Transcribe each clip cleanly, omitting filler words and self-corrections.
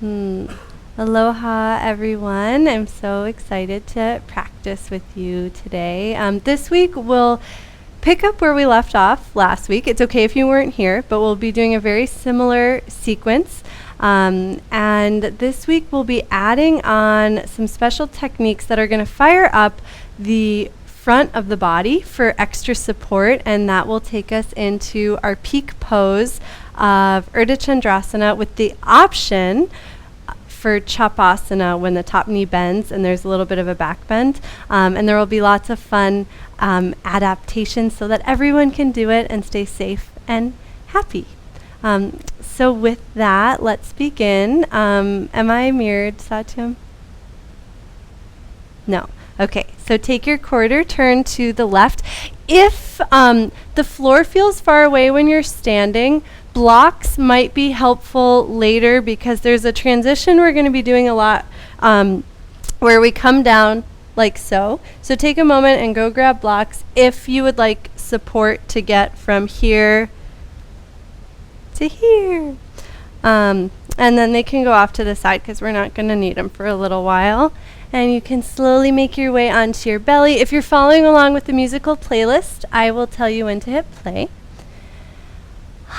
Aloha, everyone. I'm so excited to practice with you today. This week we'll pick up where we left off last week. It's okay if you weren't here, but we'll be doing a very similar sequence. And this week we'll be adding on some special techniques that are going to fire up the front of the body for extra support, and that will take us into our peak pose of Ardha Chandrasana with the option for Chapasana when the top knee bends and there's a little bit of a back bend. And there will be lots of fun adaptations so that everyone can do it and stay safe and happy. So with that, let's begin. Am I mirrored, Satyam? No. Okay, so take your quarter turn to the left. If the floor feels far away when you're standing, blocks might be helpful later because there's a transition we're going to be doing a lot where we come down like so. So take a moment and go grab blocks if you would like support to get from here to here. And then they can go off to the side because we're not going to need them for a little while. And you can slowly make your way onto your belly. If you're following along with the musical playlist, I will tell you when to hit play.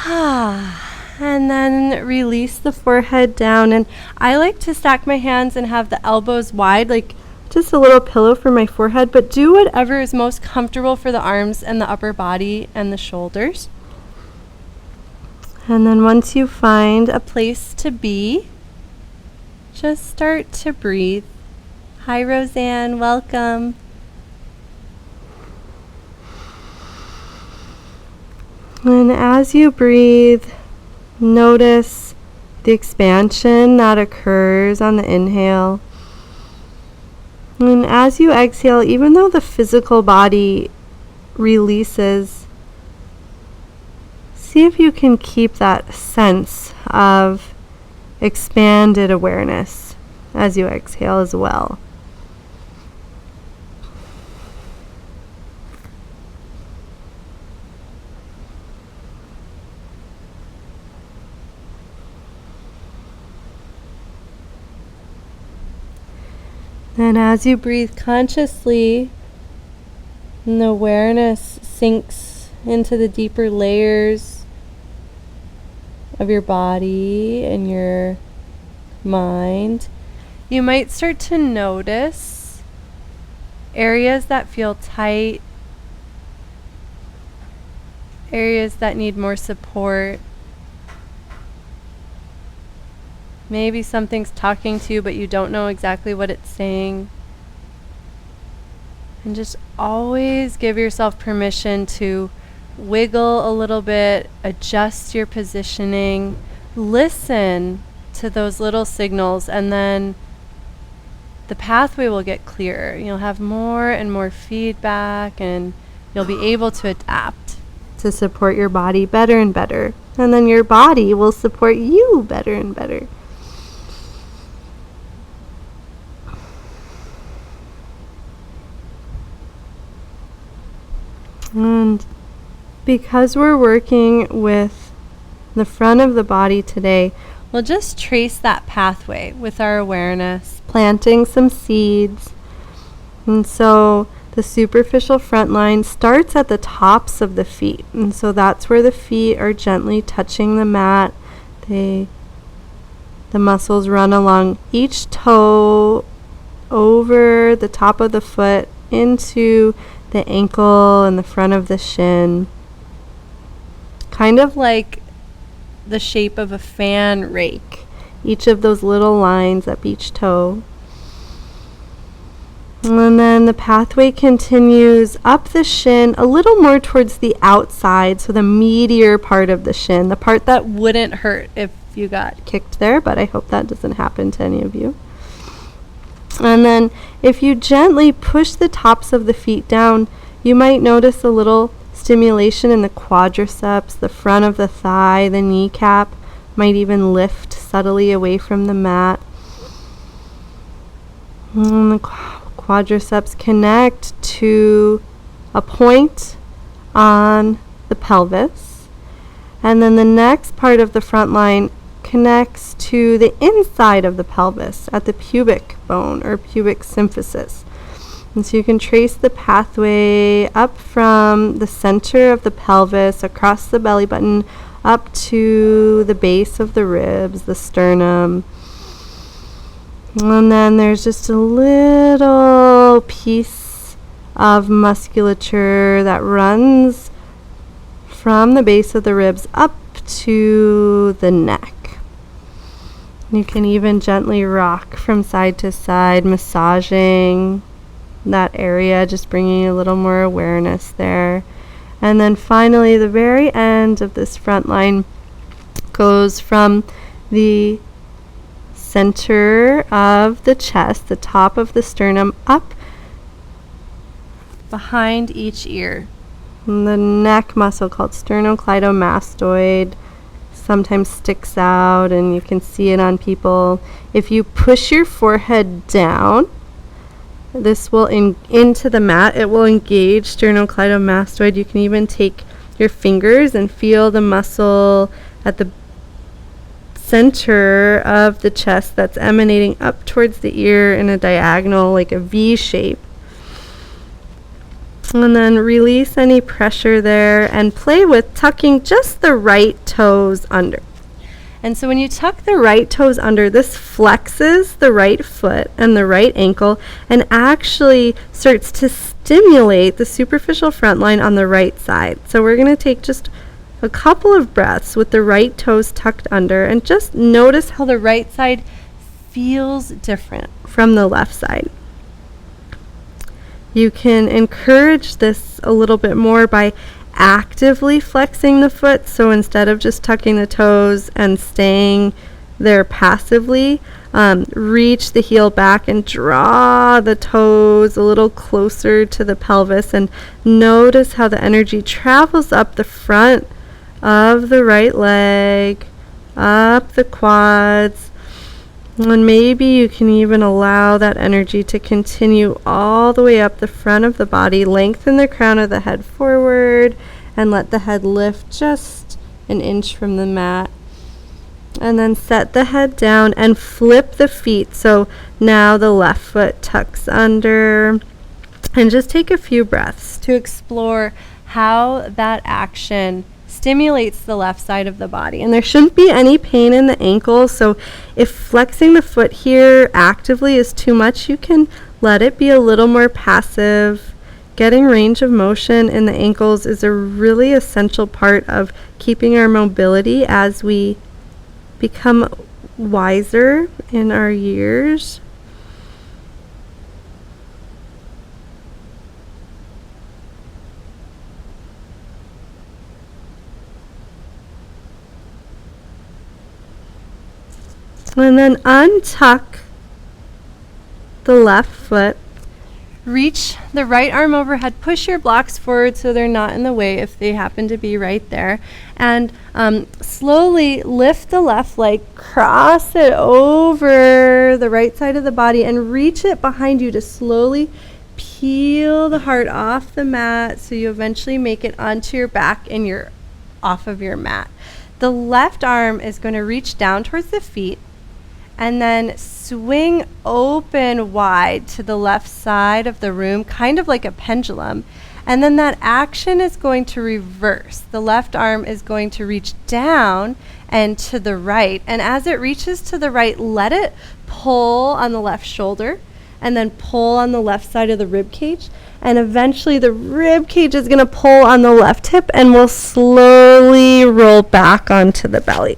And then release the forehead down. And I like to stack my hands and have the elbows wide, like just a little pillow for my forehead. But do whatever is most comfortable for the arms and the upper body and the shoulders. And then once you find a place to be, just start to breathe. Hi, Roseanne. Welcome. And as you breathe, notice the expansion that occurs on the inhale. And as you exhale, even though the physical body releases, see if you can keep that sense of expanded awareness as you exhale as well. And as you breathe consciously, and the awareness sinks into the deeper layers of your body and your mind, you might start to notice areas that feel tight, areas that need more support. Maybe something's talking to you, but you don't know exactly what it's saying. And just always give yourself permission to wiggle a little bit, adjust your positioning, listen to those little signals, and then the pathway will get clearer. You'll have more and more feedback, and you'll be able to adapt to support your body better and better. And then your body will support you better and better. And because we're working with the front of the body today, we'll just trace that pathway with our awareness, planting some seeds. And so the superficial front line starts at the tops of the feet. And so that's where the feet are gently touching the mat. The muscles run along each toe, over the top of the foot, into the ankle and the front of the shin. Kind of like the shape of a fan rake. Each of those little lines up each toe. And then the pathway continues up the shin a little more towards the outside, so the meatier part of the shin, the part that wouldn't hurt if you got kicked there, but I hope that doesn't happen to any of you. And then if you gently push the tops of the feet down, you might notice a little stimulation in the quadriceps, the front of the thigh, the kneecap might even lift subtly away from the mat. And the quadriceps connect to a point on the pelvis. And then the next part of the front line connects to the inside of the pelvis at the pubic bone or pubic symphysis. And so you can trace the pathway up from the center of the pelvis, across the belly button, up to the base of the ribs, the sternum. And then there's just a little piece of musculature that runs from the base of the ribs up to the neck. You can even gently rock from side to side, massaging that area, just bringing a little more awareness there. And then finally, the very end of this front line goes from the center of the chest, the top of the sternum, up behind each ear. And the neck muscle, called sternocleidomastoid, sometimes sticks out, and you can see it on people. If you push your forehead down, this will into the mat. It will engage sternocleidomastoid. You can even take your fingers and feel the muscle at the center of the chest that's emanating up towards the ear in a diagonal, like a V shape. And then release any pressure there and play with tucking just the right toes under. And so when you tuck the right toes under, this flexes the right foot and the right ankle and actually starts to stimulate the superficial front line on the right side. So we're going to take just a couple of breaths with the right toes tucked under and just notice how the right side feels different from the left side. You can encourage this a little bit more by actively flexing the foot. So instead of just tucking the toes and staying there passively, reach the heel back and draw the toes a little closer to the pelvis, and notice how the energy travels up the front of the right leg, up the quads. And maybe you can even allow that energy to continue all the way up the front of the body. Lengthen the crown of the head forward and let the head lift just an inch from the mat. And then set the head down and flip the feet. So now the left foot tucks under. And just take a few breaths to explore how that action stimulates the left side of the body. And there shouldn't be any pain in the ankle, so if flexing the foot here actively is too much, you can let it be a little more passive. Getting range of motion in the ankles is a really essential part of keeping our mobility as we become wiser in our years. And then untuck the left foot. Reach the right arm overhead. Push your blocks forward so they're not in the way if they happen to be right there. And slowly lift the left leg, cross it over the right side of the body, and reach it behind you to slowly peel the heart off the mat so you eventually make it onto your back and you're off of your mat. The left arm is going to reach down towards the feet and then swing open wide to the left side of the room, kind of like a pendulum. And then that action is going to reverse. The left arm is going to reach down and to the right. And as it reaches to the right, let it pull on the left shoulder and then pull on the left side of the rib cage. And eventually the rib cage is going to pull on the left hip and will slowly roll back onto the belly.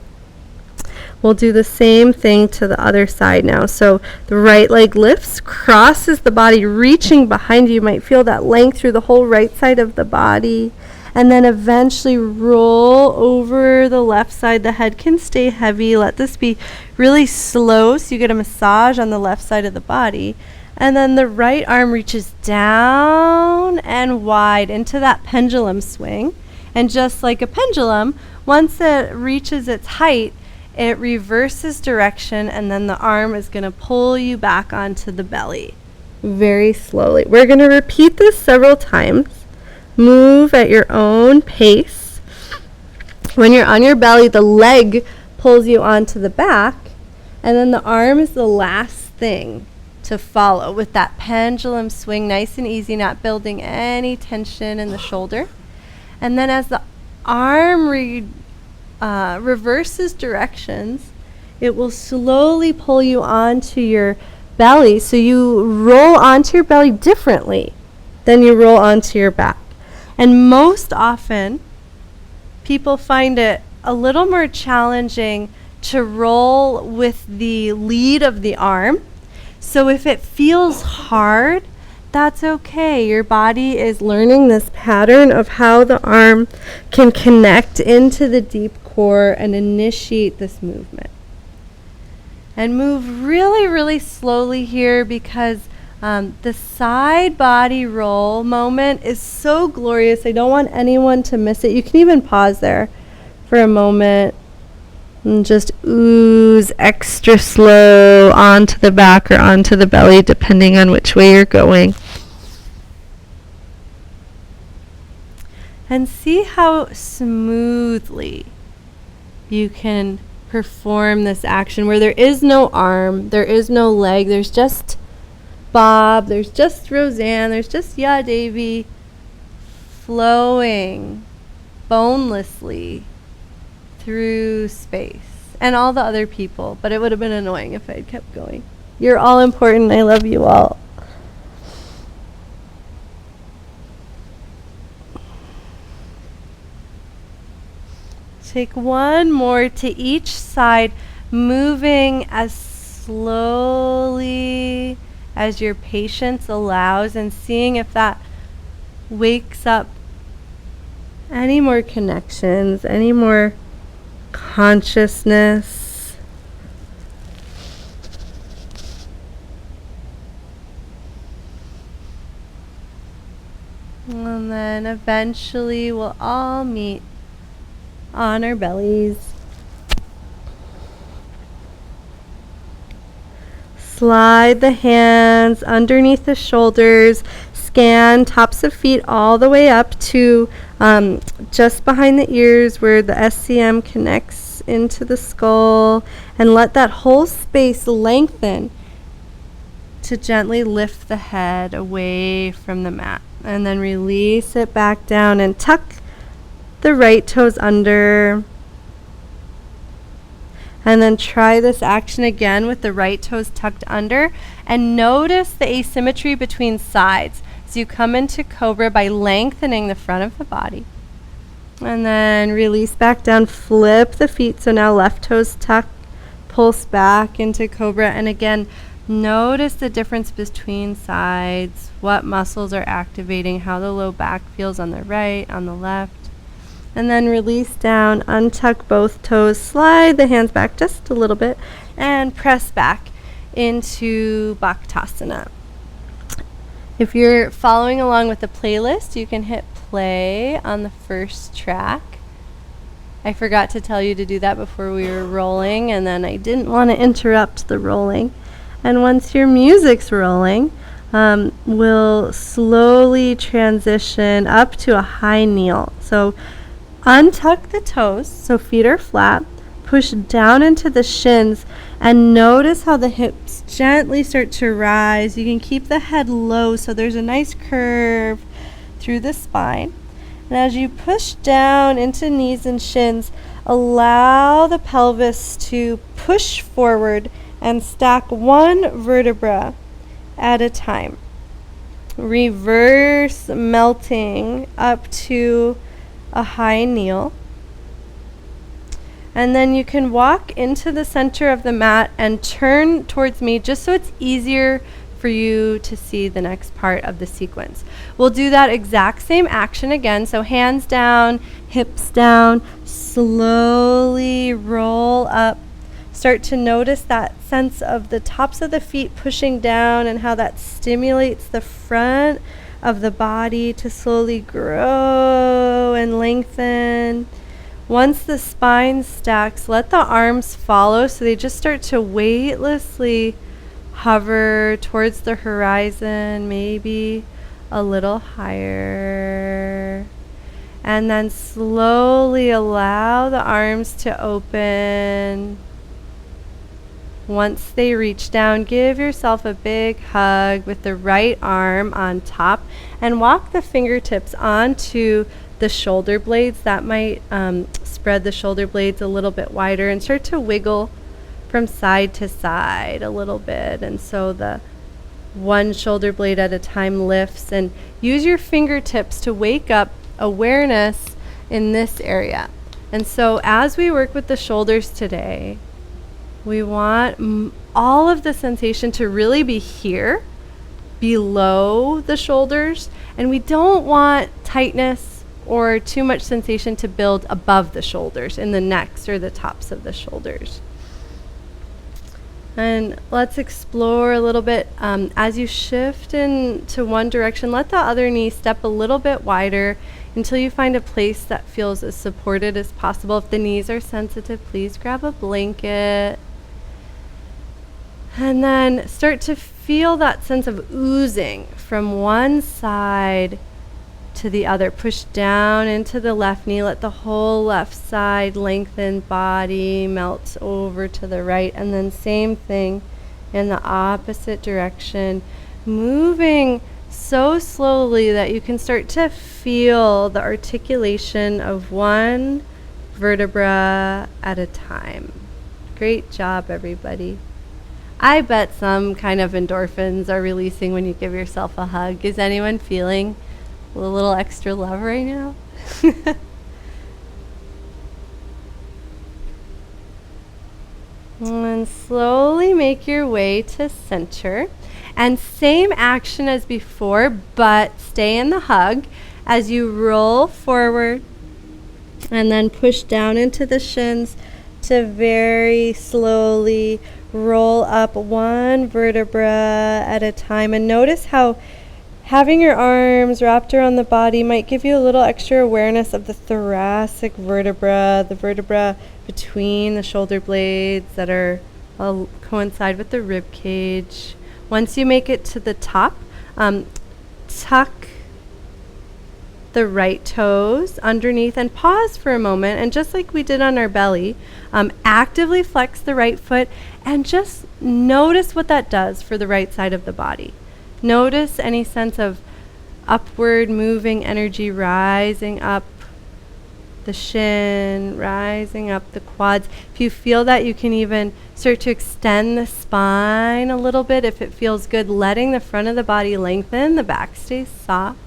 We'll do the same thing to the other side now. So the right leg lifts, crosses the body, reaching behind you. You might feel that length through the whole right side of the body. And then eventually roll over the left side. The head can stay heavy. Let this be really slow so you get a massage on the left side of the body. And then the right arm reaches down and wide into that pendulum swing. And just like a pendulum, once it reaches its height, it reverses direction, and then the arm is going to pull you back onto the belly very slowly. We're going to repeat this several times. Move at your own pace. When you're on your belly, the leg pulls you onto the back, and then the arm is the last thing to follow with that pendulum swing, nice and easy, not building any tension in the shoulder. And then as the arm reverses directions, it will slowly pull you onto your belly. So you roll onto your belly differently than you roll onto your back. And most often, people find it a little more challenging to roll with the lead of the arm. So if it feels hard, that's okay. Your body is learning this pattern of how the arm can connect into the deep core and initiate this movement. And move really, really slowly here, because the side body roll moment is so glorious. I don't want anyone to miss it. You can even pause there for a moment and just ooze extra slow onto the back or onto the belly, depending on which way you're going. And see how smoothly you can perform this action where there is no arm, there is no leg, there's just Bob, there's just Roseanne, there's just Devi flowing bonelessly through space, and all the other people, but it would have been annoying if I had kept going. You're all important. I love you all. Take one more to each side, moving as slowly as your patience allows, and seeing if that wakes up any more connections, any more consciousness. And then eventually we'll all meet on our bellies. Slide the hands underneath the shoulders. Scan tops of feet all the way up to just behind the ears where the SCM connects into the skull, and let that whole space lengthen to gently lift the head away from the mat, and then release it back down and tuck the right toes under. And then try this action again with the right toes tucked under, and notice the asymmetry between sides. So you come into Cobra by lengthening the front of the body. And then release back down, flip the feet. So now left toes tuck, pulse back into Cobra. And again, notice the difference between sides, what muscles are activating, how the low back feels on the right, on the left. And then release down, untuck both toes, slide the hands back just a little bit, and press back into Bhaktasana. If you're following along with the playlist, you can hit play on the first track. I forgot to tell you to do that before we were rolling, and then I didn't want to interrupt the rolling. And once your music's rolling, we'll slowly transition up to a high kneel. So untuck the toes, so feet are flat. Push down into the shins, and notice how the hips gently start to rise. You can keep the head low, so there's a nice curve through the spine. And as you push down into knees and shins, allow the pelvis to push forward and stack one vertebra at a time. Reverse melting up to a high kneel. And then you can walk into the center of the mat and turn towards me, just so it's easier for you to see the next part of the sequence. We'll do that exact same action again. So hands down, hips down, slowly roll up. Start to notice that sense of the tops of the feet pushing down and how that stimulates the front of the body to slowly grow and lengthen. Once the spine stacks, let the arms follow, so they just start to weightlessly hover towards the horizon, maybe a little higher. And then slowly allow the arms to open. Once they reach down, give yourself a big hug with the right arm on top and walk the fingertips onto the shoulder blades. That might spread the shoulder blades a little bit wider and start to wiggle from side to side a little bit. And so the one shoulder blade at a time lifts, and use your fingertips to wake up awareness in this area. And so as we work with the shoulders today, we want all of the sensation to really be here, below the shoulders, and we don't want tightness or too much sensation to build above the shoulders, in the necks or the tops of the shoulders. And let's explore a little bit. As you shift into one direction, let the other knee step a little bit wider until you find a place that feels as supported as possible. If the knees are sensitive, please grab a blanket. And then start to feel that sense of oozing from one side to the other. Push down into the left knee. Let the whole left side lengthen, body melts over to the right. And then same thing in the opposite direction. Moving so slowly that you can start to feel the articulation of one vertebra at a time. Great job, everybody. I bet some kind of endorphins are releasing when you give yourself a hug. Is anyone feeling a little extra love right now? And slowly make your way to center. And same action as before, but stay in the hug as you roll forward and then push down into the shins to very slowly roll up one vertebra at a time. And notice how having your arms wrapped around the body might give you a little extra awareness of the thoracic vertebra, the vertebra between the shoulder blades that are coincide with the rib cage. Once you make it to the top, tuck the right toes underneath and pause for a moment, and just like we did on our belly, actively flex the right foot and just notice what that does for the right side of the body. Notice any sense of upward moving energy rising up the shin, rising up the quads. If you feel that, you can even start to extend the spine a little bit if it feels good, letting the front of the body lengthen, the back stays soft.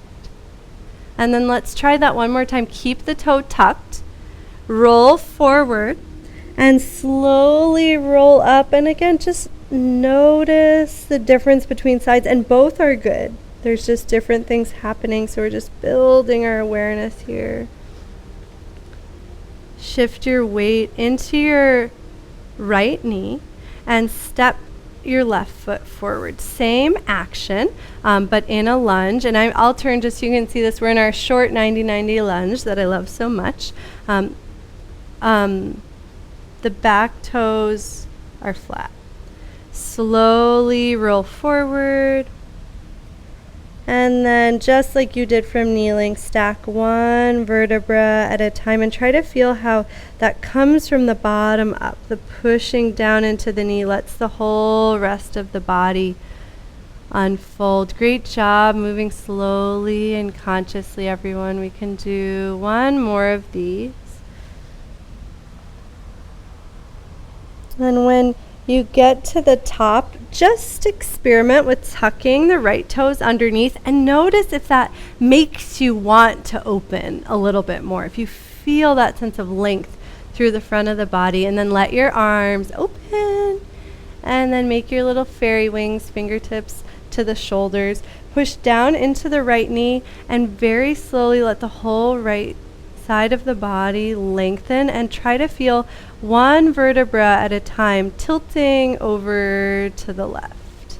And then let's try that one more time. Keep the toe tucked, roll forward, and slowly roll up. And again, just notice the difference between sides, and both are good. There's just different things happening, so we're just building our awareness here. Shift your weight into your right knee and step your left foot forward. Same action, but in a lunge. And I'll turn just so you can see this. We're in our short 90-90 lunge that I love so much. The back toes are flat. Slowly roll forward. And then just like you did from kneeling, stack one vertebra at a time and try to feel how that comes from the bottom up. The pushing down into the knee lets the whole rest of the body unfold. Great job moving slowly and consciously, everyone. We can do one more of these. And when you get to the top, just experiment with tucking the right toes underneath and notice if that makes you want to open a little bit more. If you feel that sense of length through the front of the body, and then let your arms open and then make your little fairy wings, fingertips to the shoulders. Push down into the right knee and very slowly let the whole right side of the body lengthen, and try to feel one vertebra at a time tilting over to the left.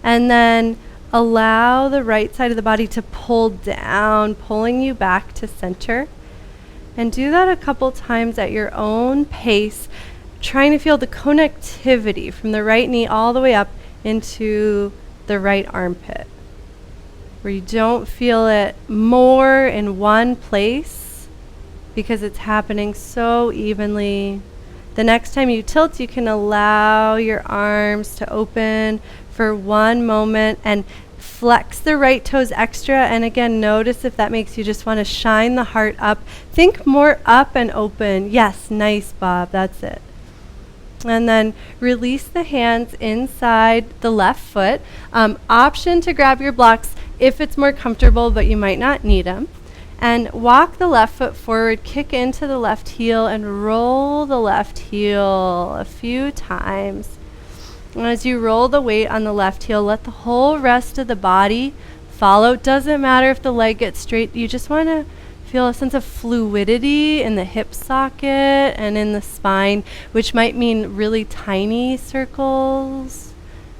And then allow the right side of the body to pull down, pulling you back to center. And do that a couple times at your own pace, trying to feel the connectivity from the right knee all the way up into the right armpit. where you don't feel it more in one place because it's happening so evenly. The next time you tilt, you can allow your arms to open for one moment and flex the right toes extra. And again, notice if that makes you just want to shine the heart up. Think more up and open. Yes, nice, Bob. That's it. And then release the hands inside the left foot. Option to grab your blocks if it's more comfortable, but you might not need them. And walk the left foot forward, kick into the left heel, and roll the left heel a few times. And as you roll the weight on the left heel, let the whole rest of the body follow. It doesn't matter if the leg gets straight. You just want to feel a sense of fluidity in the hip socket and in the spine, which might mean really tiny circles.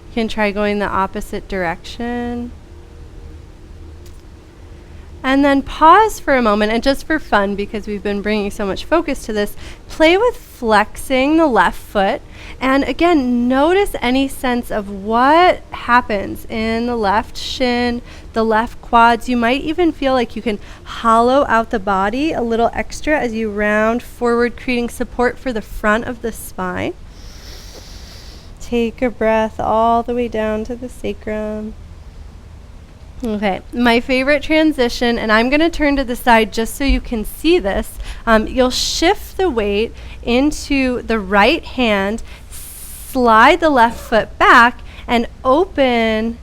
You can try going the opposite direction. And then pause for a moment, and just for fun, because we've been bringing so much focus to this, play with flexing the left foot. And again, notice any sense of what happens in the left shin, the left quads. You might even feel like you can hollow out the body a little extra as you round forward, creating support for the front of the spine. Take a breath all the way down to the sacrum. Okay, my favorite transition, and I'm going to turn to the side just so you can see this. You'll shift the weight into the right hand, slide the left foot back, and open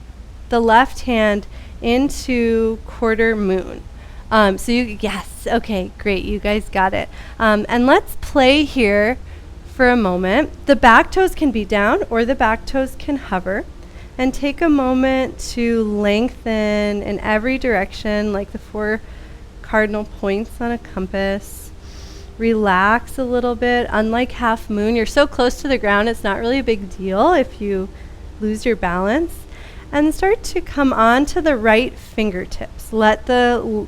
the left hand into quarter moon. Yes, okay, great, you guys got it. And let's play here for a moment. The back toes can be down or the back toes can hover. And take a moment to lengthen in every direction, like the 4 cardinal points on a compass. Relax a little bit. Unlike half moon, you're so close to the ground, it's not really a big deal if you lose your balance. And start to come onto the right fingertips. Let the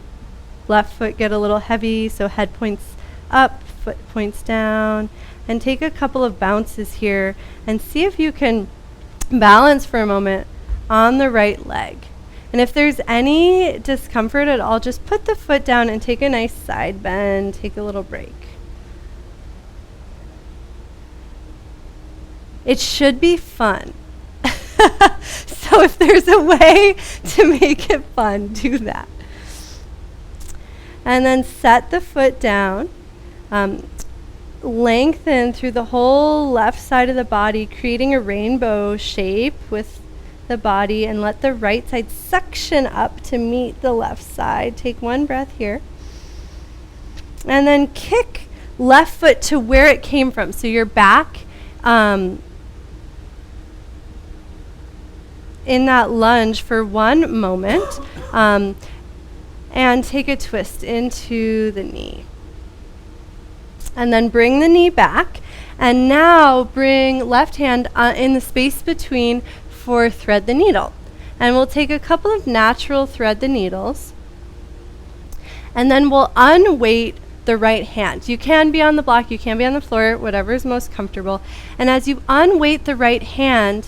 left foot get a little heavy, so head points up, foot points down. And take a couple of bounces here and see if you can balance for a moment on the right leg. And if there's any discomfort at all, just put the foot down and take a nice side bend, take a little break. It should be fun. So if there's a way to make it fun, do that. And then set the foot down. Lengthen through the whole left side of the body, creating a rainbow shape with the body, and let the right side suction up to meet the left side. Take one breath here. And then kick left foot to where it came from. So you're back in that lunge for one moment, and take a twist into the knee. And then bring the knee back. And now bring left hand in the space between for thread the needle. And we'll take a couple of natural thread the needles. And then we'll unweight the right hand. You can be on the block, you can be on the floor, whatever is most comfortable. And as you unweight the right hand,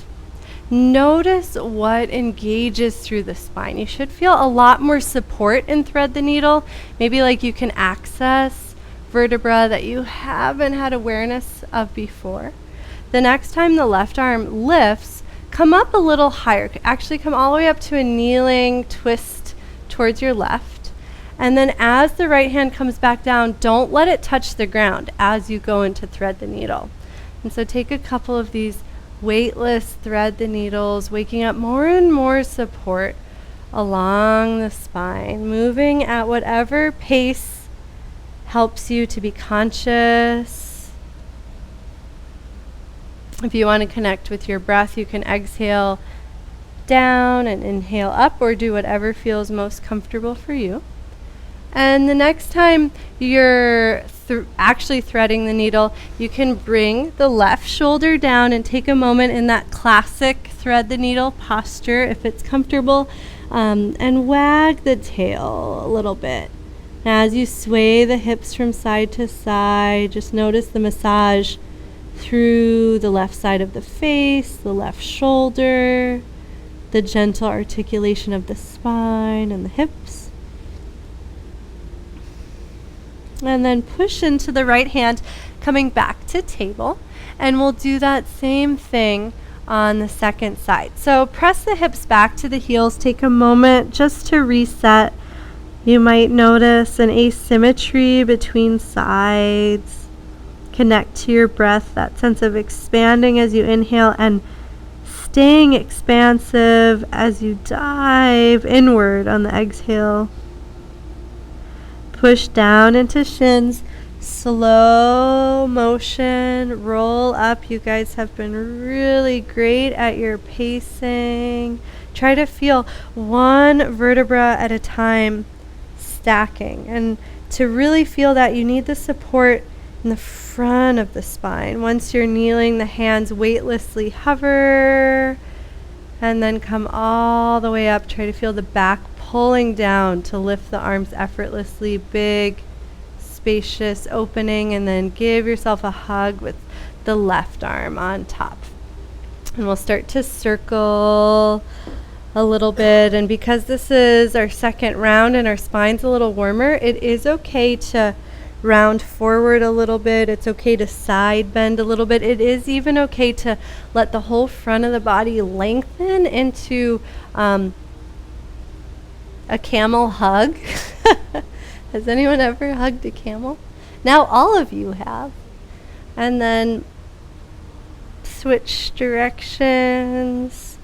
notice what engages through the spine. You should feel a lot more support in thread the needle. Maybe like you can access vertebra that you haven't had awareness of before. The next time the left arm lifts, come up a little higher. Actually come all the way up to a kneeling twist towards your left. And then as the right hand comes back down, don't let it touch the ground as you go into thread the needle. And so take a couple of these weightless thread the needles, waking up more and more support along the spine, moving at whatever pace helps you to be conscious. If you want to connect with your breath, you can exhale down and inhale up, or do whatever feels most comfortable for you. And the next time you're actually threading the needle, you can bring the left shoulder down and take a moment in that classic thread the needle posture if it's comfortable, and wag the tail a little bit. Now, as you sway the hips from side to side, just notice the massage through the left side of the face, the left shoulder, the gentle articulation of the spine and the hips. And then push into the right hand, coming back to table. And we'll do that same thing on the second side. So press the hips back to the heels. Take a moment just to reset. You might notice an asymmetry between sides. Connect to your breath, that sense of expanding as you inhale and staying expansive as you dive inward on the exhale. Push down into shins. Slow motion, roll up. You guys have been really great at your pacing. Try to feel one vertebra at a time stacking. And to really feel that, you need the support in the front of the spine. Once you're kneeling, the hands weightlessly hover and then come all the way up. Try to feel the back pulling down to lift the arms effortlessly. Big, spacious opening, and then give yourself a hug with the left arm on top. And we'll start to circle a little bit. And because this is our second round and our spine's a little warmer, it is okay to round forward a little bit. It's okay to side bend a little bit. It is even okay to let the whole front of the body lengthen into a camel hug. Has anyone ever hugged a camel? Now all of you have. And then switch directions.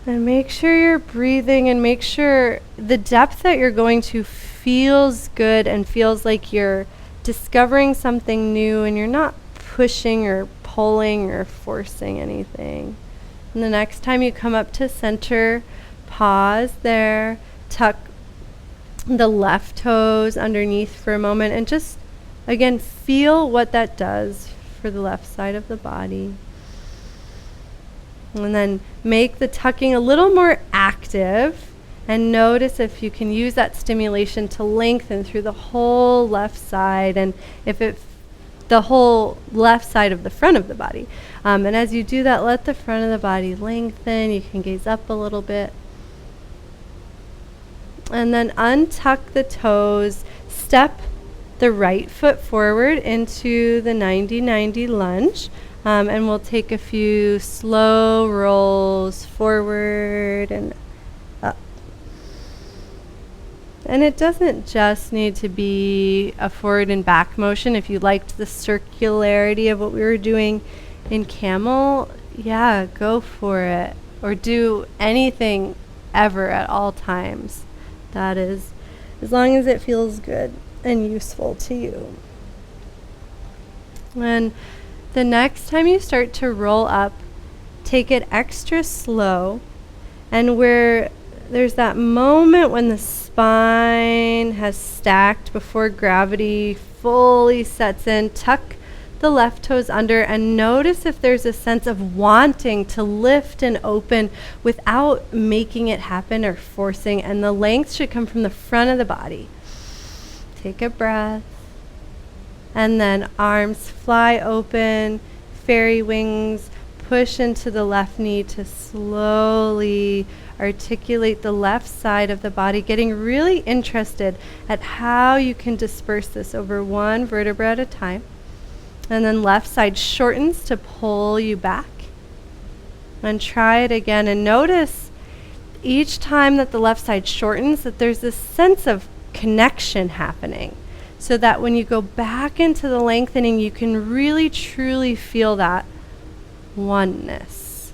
And make sure you're breathing, and make sure the depth that you're going to feels good and feels like you're discovering something new and you're not pushing or pulling or forcing anything. And the next time you come up to center, pause there, tuck the left toes underneath for a moment, and just again feel what that does for the left side of the body. And then make the tucking a little more active, and notice if you can use that stimulation to lengthen through the whole left side, and if it the whole left side of the front of the body. And as you do that, let the front of the body lengthen. You can gaze up a little bit. And then untuck the toes, step the right foot forward into the 90-90 lunge, and we'll take a few slow rolls forward and up. And it doesn't just need to be a forward and back motion. If you liked the circularity of what we were doing in camel, yeah, go for it. Or do anything ever at all times. That is, as long as it feels good and useful to you. And the next time you start to roll up, take it extra slow, and where there's that moment when the spine has stacked before gravity fully sets in, tuck the left toes under and notice if there's a sense of wanting to lift and open without making it happen or forcing, and the length should come from the front of the body. Take a breath, and then arms fly open, fairy wings, push into the left knee to slowly articulate the left side of the body, getting really interested at how you can disperse this over one vertebra at a time. And then left side shortens to pull you back. And try it again, and notice each time that the left side shortens that there's this sense of connection happening, so that when you go back into the lengthening, you can really truly feel that oneness.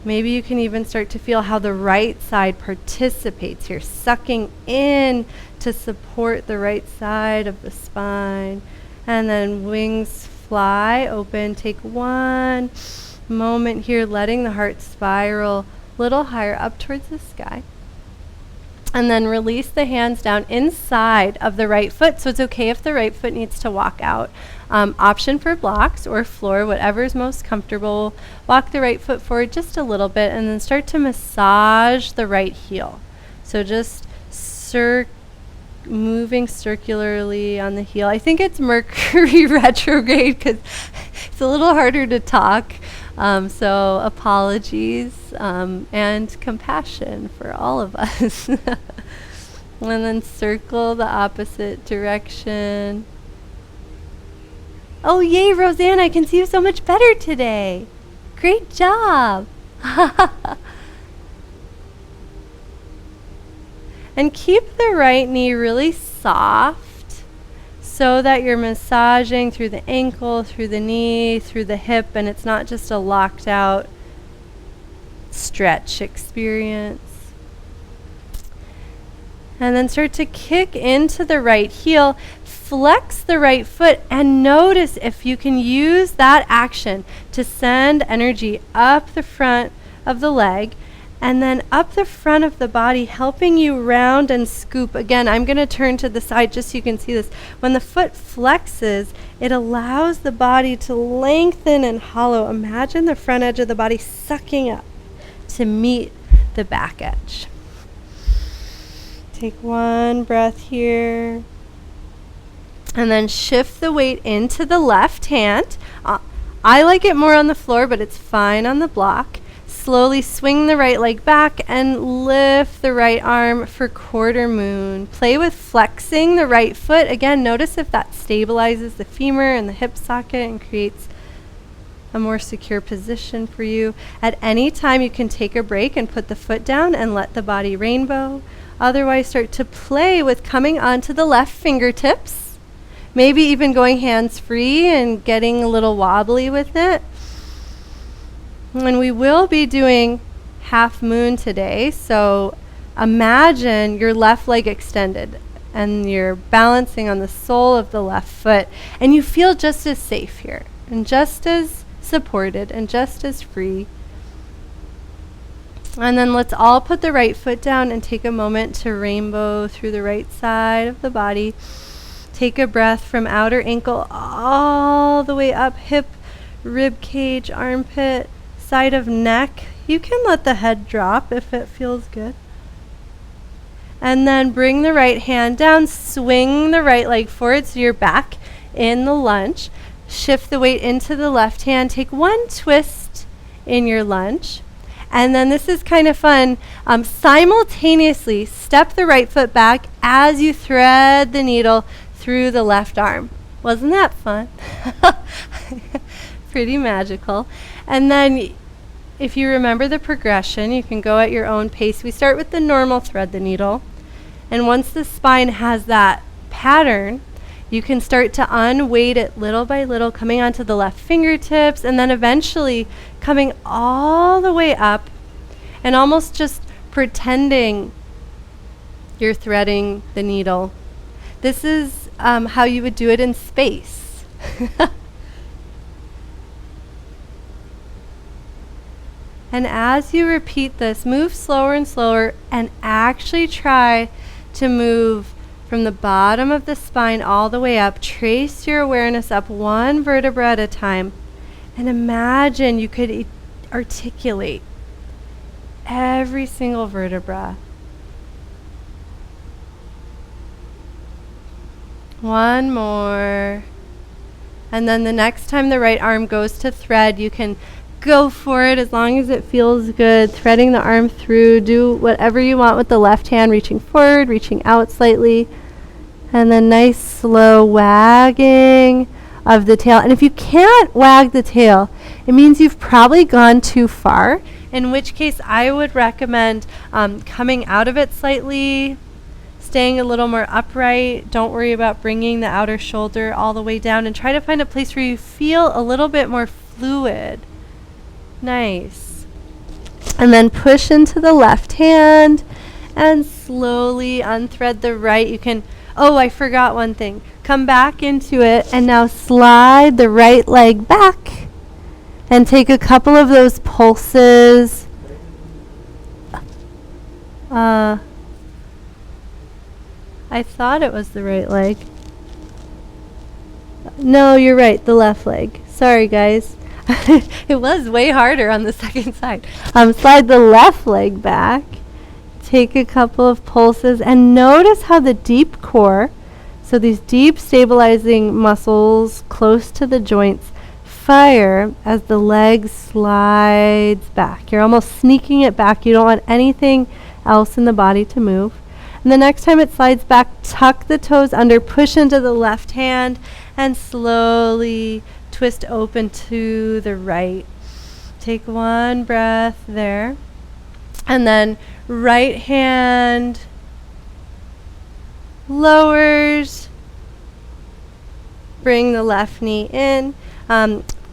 Maybe you can even start to feel how the right side participates. You're sucking in to support the right side of the spine. And then wings fly open. Take one moment here, letting the heart spiral a little higher up towards the sky. And then release the hands down inside of the right foot. So it's okay if the right foot needs to walk out. Option for blocks or floor, whatever is most comfortable. Walk the right foot forward just a little bit, and then start to massage the right heel. So just moving circularly on the heel. I think it's Mercury retrograde because it's a little harder to talk So apologies and compassion for all of us. And then circle the opposite direction. Oh, yay, Roseanne, I can see you so much better today. Great job. And keep the right knee really soft so that you're massaging through the ankle, through the knee, through the hip, and it's not just a locked out stretch experience. And then start to kick into the right heel, flex the right foot, and notice if you can use that action to send energy up the front of the leg and then up the front of the body, helping you round and scoop. Again, I'm going to turn to the side just so you can see this. When the foot flexes, it allows the body to lengthen and hollow. Imagine the front edge of the body sucking up to meet the back edge. Take one breath here. And then shift the weight into the left hand. I like it more on the floor, but it's fine on the block. Slowly swing the right leg back and lift the right arm for quarter moon. Play with flexing the right foot. Again, notice if that stabilizes the femur and the hip socket and creates a more secure position for you. At any time, you can take a break and put the foot down and let the body rainbow. Otherwise, start to play with coming onto the left fingertips. Maybe even going hands-free and getting a little wobbly with it. And we will be doing half moon today, so imagine your left leg extended and you're balancing on the sole of the left foot, and you feel just as safe here and just as supported and just as free. And then let's all put the right foot down and take a moment to rainbow through the right side of the body. Take a breath from outer ankle all the way up, hip, rib cage, armpit, side of neck. You can let the head drop if it feels good. And then bring the right hand down, swing the right leg forward so you're back in the lunge. Shift the weight into the left hand. Take one twist in your lunge. And then this is kind of fun. Simultaneously step the right foot back as you thread the needle through the left arm. Wasn't that fun? Pretty magical. And then if you remember the progression, you can go at your own pace. We start with the normal thread the needle. And once the spine has that pattern, you can start to unweight it little by little, coming onto the left fingertips, and then eventually coming all the way up and almost just pretending you're threading the needle. This is how you would do it in space. And as you repeat this, move slower and slower and actually try to move from the bottom of the spine all the way up. Trace your awareness up one vertebra at a time. And imagine you could articulate every single vertebra. One more. And then the next time the right arm goes to thread, you can go for it as long as it feels good. Threading the arm through. Do whatever you want with the left hand, reaching forward, reaching out slightly. And then nice slow wagging of the tail. And if you can't wag the tail, it means you've probably gone too far, in which case I would recommend coming out of it slightly, staying a little more upright. Don't worry about bringing the outer shoulder all the way down, and try to find a place where you feel a little bit more fluid. Nice. And then push into the left hand and slowly unthread the right. You can, oh, I forgot one thing. Come back into it and now slide the right leg back and take a couple of those pulses. I thought it was the right leg. No, you're right, the left leg. Sorry, guys. It was way harder on the second side. Slide the left leg back. Take a couple of pulses and notice how the deep core, so these deep stabilizing muscles close to the joints, fire as the leg slides back. You're almost sneaking it back. You don't want anything else in the body to move. And the next time it slides back, tuck the toes under, push into the left hand, and slowly twist open to the right. Take one breath there. And then right hand lowers. Bring the left knee in.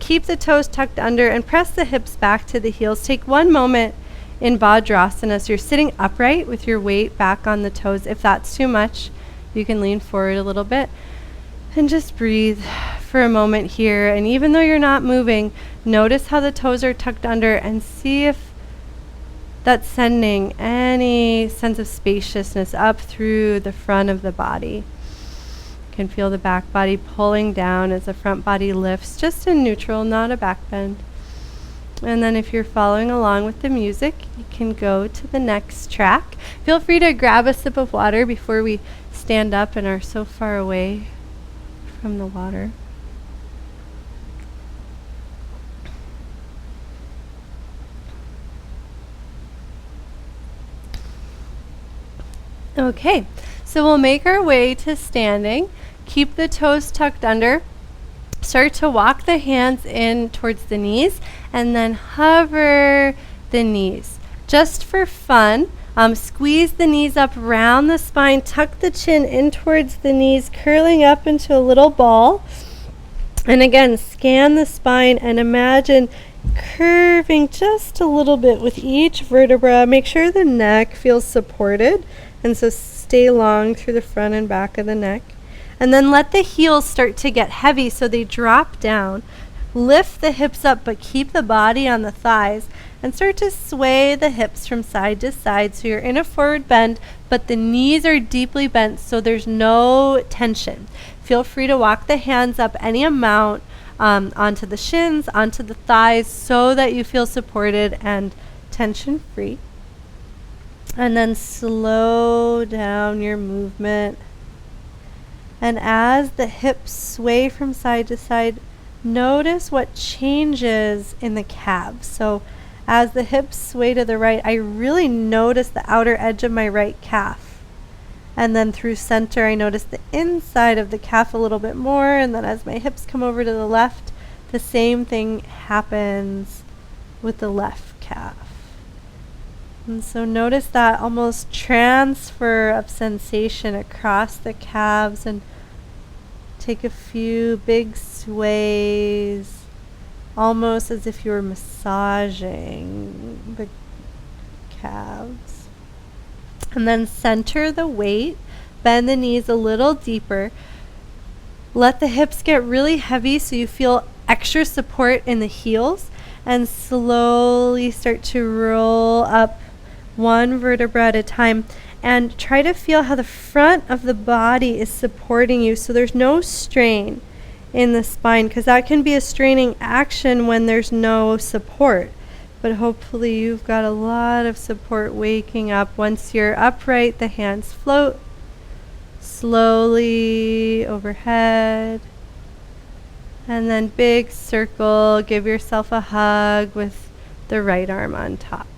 Keep the toes tucked under and press the hips back to the heels. Take one moment in Vajrasana. So you're sitting upright with your weight back on the toes. If that's too much, you can lean forward a little bit. And just breathe for a moment here. And even though you're not moving, notice how the toes are tucked under and see if that's sending any sense of spaciousness up through the front of the body. You can feel the back body pulling down as the front body lifts, just in neutral, not a back bend. And then if you're following along with the music, you can go to the next track. Feel free to grab a sip of water before we stand up and are so far away from the water. Okay, so we'll make our way to standing. Keep the toes tucked under. Start to walk the hands in towards the knees and then hover the knees. Just for fun, squeeze the knees up round the spine, tuck the chin in towards the knees, curling up into a little ball. And again, scan the spine and imagine curving just a little bit with each vertebra. Make sure the neck feels supported, and so stay long through the front and back of the neck. And then let the heels start to get heavy so they drop down. Lift the hips up, but keep the body on the thighs, and start to sway the hips from side to side. So you're in a forward bend, but the knees are deeply bent, so there's no tension. Feel free to walk the hands up any amount onto the shins, onto the thighs, so that you feel supported and tension free. And then slow down your movement. And as the hips sway from side to side, notice what changes in the calves. So as the hips sway to the right, I really notice the outer edge of my right calf. And then through center, I notice the inside of the calf a little bit more. And then as my hips come over to the left, the same thing happens with the left calf. And so notice that almost transfer of sensation across the calves, and take a few big sways, almost as if you were massaging the calves. And then center the weight, bend the knees a little deeper. Let the hips get really heavy so you feel extra support in the heels, and slowly start to roll up one vertebra at a time, and try to feel how the front of the body is supporting you, so there's no strain in the spine, because that can be a straining action when there's no support. But hopefully you've got a lot of support waking up. Once you're upright, the hands float slowly overhead, and then big circle. Give yourself a hug with the right arm on top.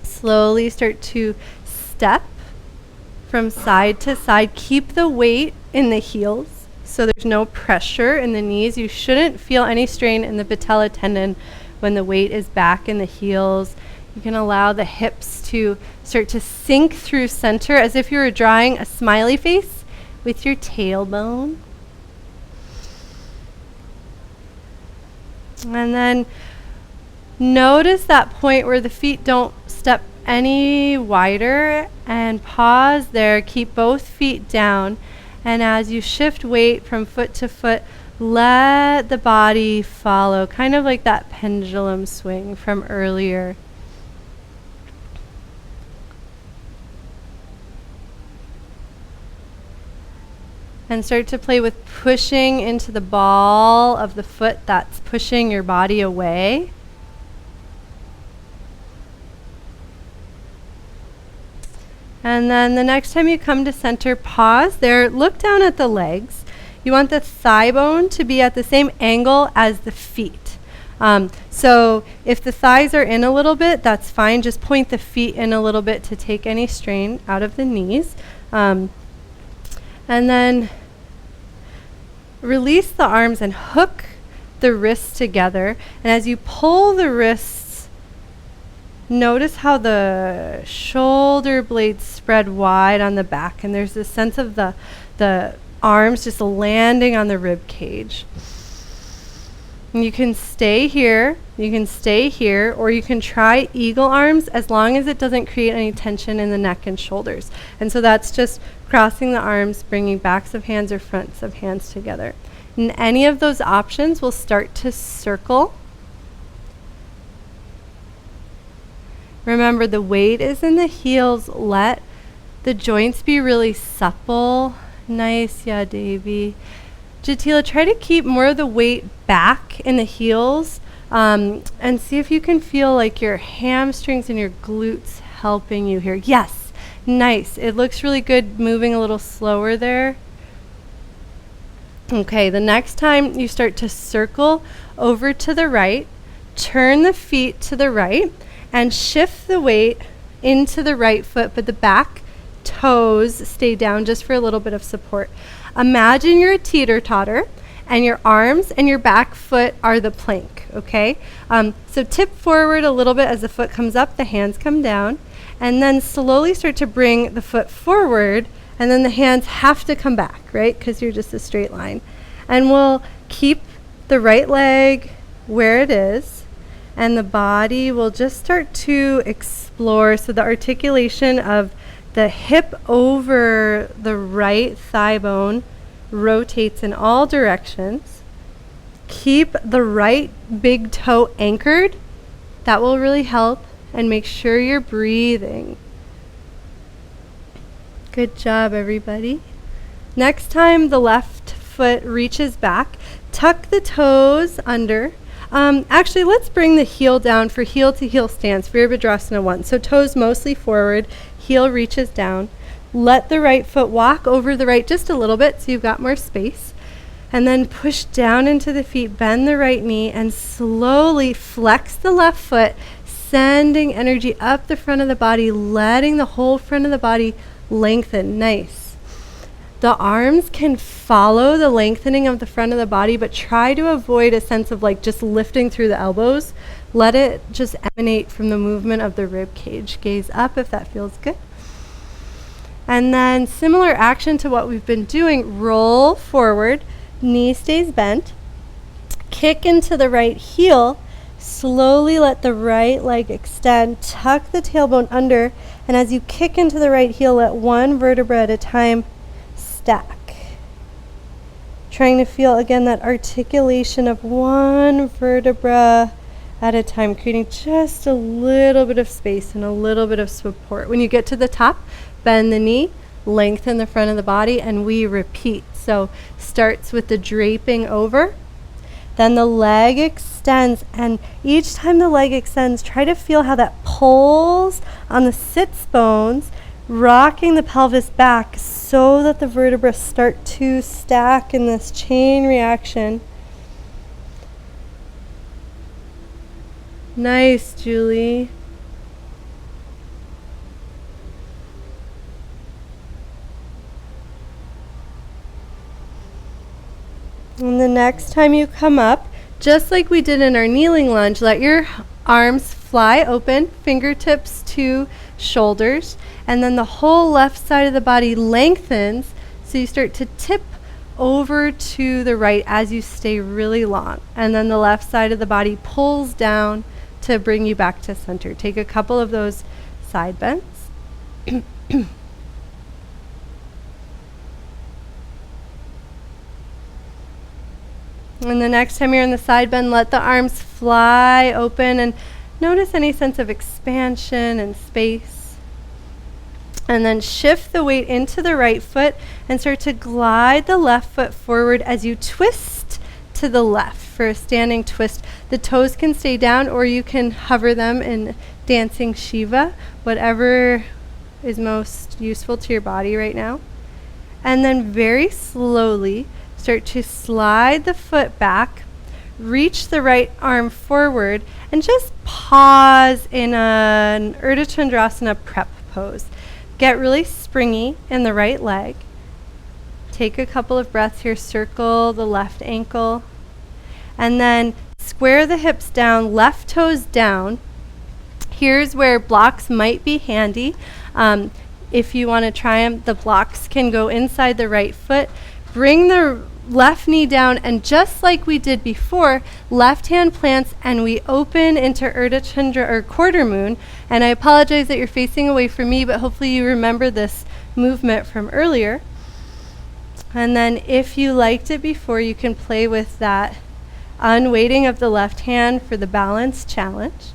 Slowly start to step from side to side. Keep the weight in the heels so there's no pressure in the knees. You shouldn't feel any strain in the patella tendon when the weight is back in the heels. You can allow the hips to start to sink through center as if you were drawing a smiley face with your tailbone. And then notice that point where the feet don't step any wider, and pause there. Keep both feet down, and as you shift weight from foot to foot, let the body follow, kind of like that pendulum swing from earlier. And start to play with pushing into the ball of the foot that's pushing your body away. And then the next time you come to center, pause there, look down at the legs. you want the thigh bone to be at the same angle as the feet. So if the thighs are in a little bit, that's fine. Just point the feet in a little bit to take any strain out of the knees. And then release the arms and hook the wrists together. And as you pull the wrists, notice how the shoulder blades spread wide on the back. And there's this sense of the arms just landing on the rib cage. And you can stay here, or you can try eagle arms as long as it doesn't create any tension in the neck and shoulders. And so that's just crossing the arms, bringing backs of hands or fronts of hands together. And any of those options will start to circle. Remember, the weight is in the heels. Let the joints be really supple. Nice, yeah, Davy. Jatila, try to keep more of the weight back in the heels, and see if you can feel like your hamstrings and your glutes helping you here. Yes, nice. It looks really good moving a little slower there. Okay, the next time you start to circle over to the right, turn the feet to the right, and shift the weight into the right foot, but the back toes stay down just for a little bit of support. Imagine you're a teeter-totter and your arms and your back foot are the plank, okay? So tip forward a little bit as the foot comes up, the hands come down, and then slowly start to bring the foot forward, and then the hands have to come back, right? Because you're just a straight line. And we'll keep the right leg where it is, and the body will just start to explore. So the articulation of the hip over the right thigh bone rotates in all directions. Keep the right big toe anchored. That will really help. And make sure you're breathing. Good job, everybody. Next time the left foot reaches back, tuck the toes under. Actually, let's bring the heel down for heel to heel stance, Virabhadrasana 1. So toes mostly forward, heel reaches down. Let the right foot walk over the right just a little bit so you've got more space. And then push down into the feet, bend the right knee, and slowly flex the left foot, sending energy up the front of the body, letting the whole front of the body lengthen. Nice. The arms can follow the lengthening of the front of the body, but try to avoid a sense of like just lifting through the elbows. Let it just emanate from the movement of the rib cage. Gaze up if that feels good. And then similar action to what we've been doing, roll forward, knee stays bent, kick into the right heel, slowly let the right leg extend, tuck the tailbone under, and as you kick into the right heel, let one vertebra at a time stack. Trying to feel again that articulation of one vertebra at a time, creating just a little bit of space and a little bit of support. When you get to the top, bend the knee, lengthen the front of the body, and we repeat. So starts with the draping over, then the leg extends, and each time the leg extends, try to feel how that pulls on the sits bones, rocking the pelvis back so that the vertebrae start to stack in this chain reaction. Nice, Julie. And the next time you come up, just like we did in our kneeling lunge, let your arms fly open, fingertips to shoulders, and then the whole left side of the body lengthens, so you start to tip over to the right as you stay really long. And then the left side of the body pulls down to bring you back to center. Take a couple of those side bends. And the next time you're in the side bend, let the arms fly open and notice any sense of expansion and space. And then shift the weight into the right foot and start to glide the left foot forward as you twist to the left for a standing twist. The toes can stay down or you can hover them in dancing Shiva, whatever is most useful to your body right now. And then very slowly Start to slide the foot back, reach the right arm forward, and just pause in an Ardha Chandrasana prep pose. Get really springy in the right leg. Take a couple of breaths here, circle the left ankle, and then square the hips down, left toes down. Here's where blocks might be handy. If you want to try them, the blocks can go inside the right foot. Bring the left knee down, and just like we did before, left hand plants, and we open into Ardha Chandra or quarter moon. And I apologize that you're facing away from me, but hopefully you remember this movement from earlier. And then if you liked it before, you can play with that unweighting of the left hand for the balance challenge.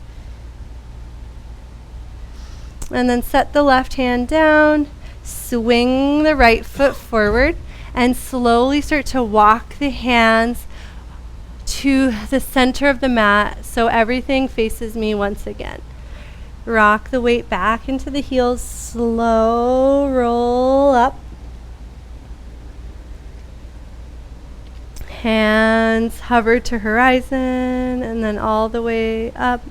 And then set the left hand down, swing the right foot forward, and slowly start to walk the hands to the center of the mat so everything faces me once again. Rock the weight back into the heels, slow roll up. Hands hover to horizon and then all the way up.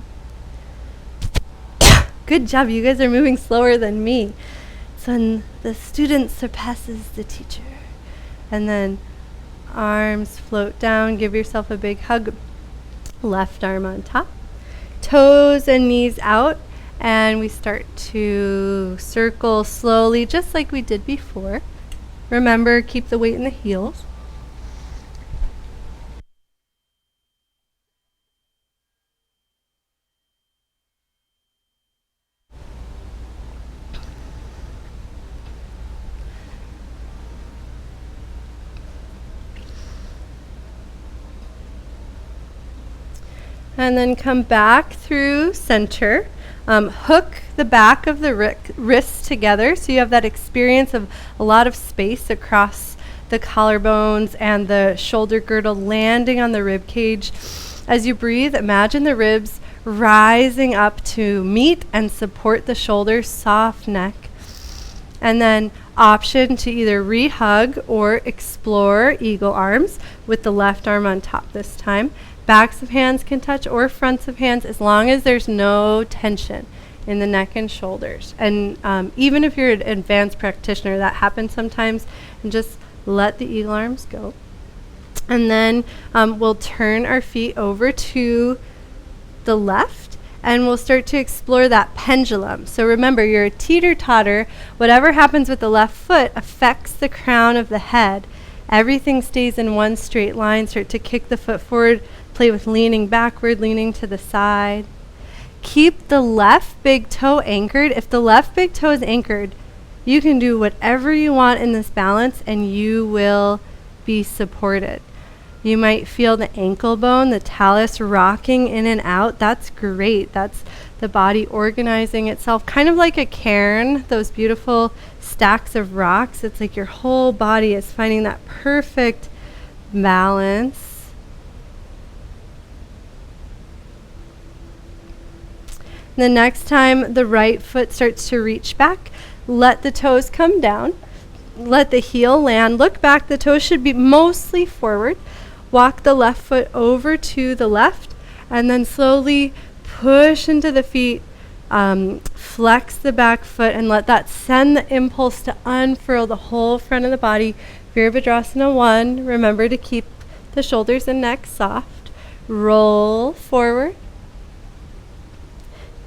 Good job, you guys are moving slower than me. So the student surpasses the teacher. And then arms float down, give yourself a big hug. Left arm on top. Toes and knees out, and we start to circle slowly, just like we did before. Remember, keep the weight in the heels. And then come back through center. Hook the back of the wrists together so you have that experience of a lot of space across the collarbones and the shoulder girdle landing on the rib cage. As you breathe, imagine the ribs rising up to meet and support the shoulders, soft neck. And then option to either re-hug or explore eagle arms with the left arm on top this time. Backs of hands can touch or fronts of hands as long as there's no tension in the neck and shoulders. And even if you're an advanced practitioner, that happens sometimes, and just let the eagle arms go. And then we'll turn our feet over to the left and we'll start to explore that pendulum. So remember, you're a teeter-totter. Whatever happens with the left foot affects the crown of the head. Everything stays in one straight line. Start to kick the foot forward. Play with leaning backward, leaning to the side. Keep the left big toe anchored. If the left big toe is anchored, you can do whatever you want in this balance and you will be supported. You might feel the ankle bone, the talus rocking in and out. That's great. That's the body organizing itself, kind of like a cairn, those beautiful stacks of rocks. It's like your whole body is finding that perfect balance. The next time the right foot starts to reach back, let the toes come down. Let the heel land. Look back. The toes should be mostly forward. Walk the left foot over to the left and then slowly push into the feet. Flex the back foot and let that send the impulse to unfurl the whole front of the body. Virabhadrasana 1. Remember to keep the shoulders and neck soft. Roll forward.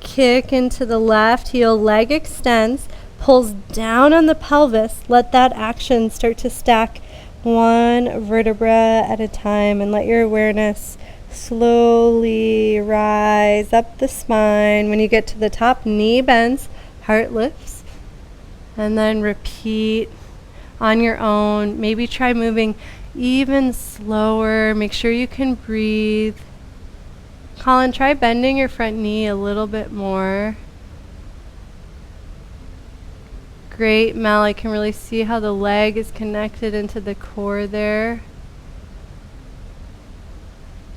Kick into the left heel, leg extends, pulls down on the pelvis. Let that action start to stack one vertebra at a time and let your awareness slowly rise up the spine. When you get to the top, knee bends, heart lifts, and then repeat on your own. Maybe try moving even slower. Make sure you can breathe. Colin, try bending your front knee a little bit more. Great, Mel. I can really see how the leg is connected into the core there.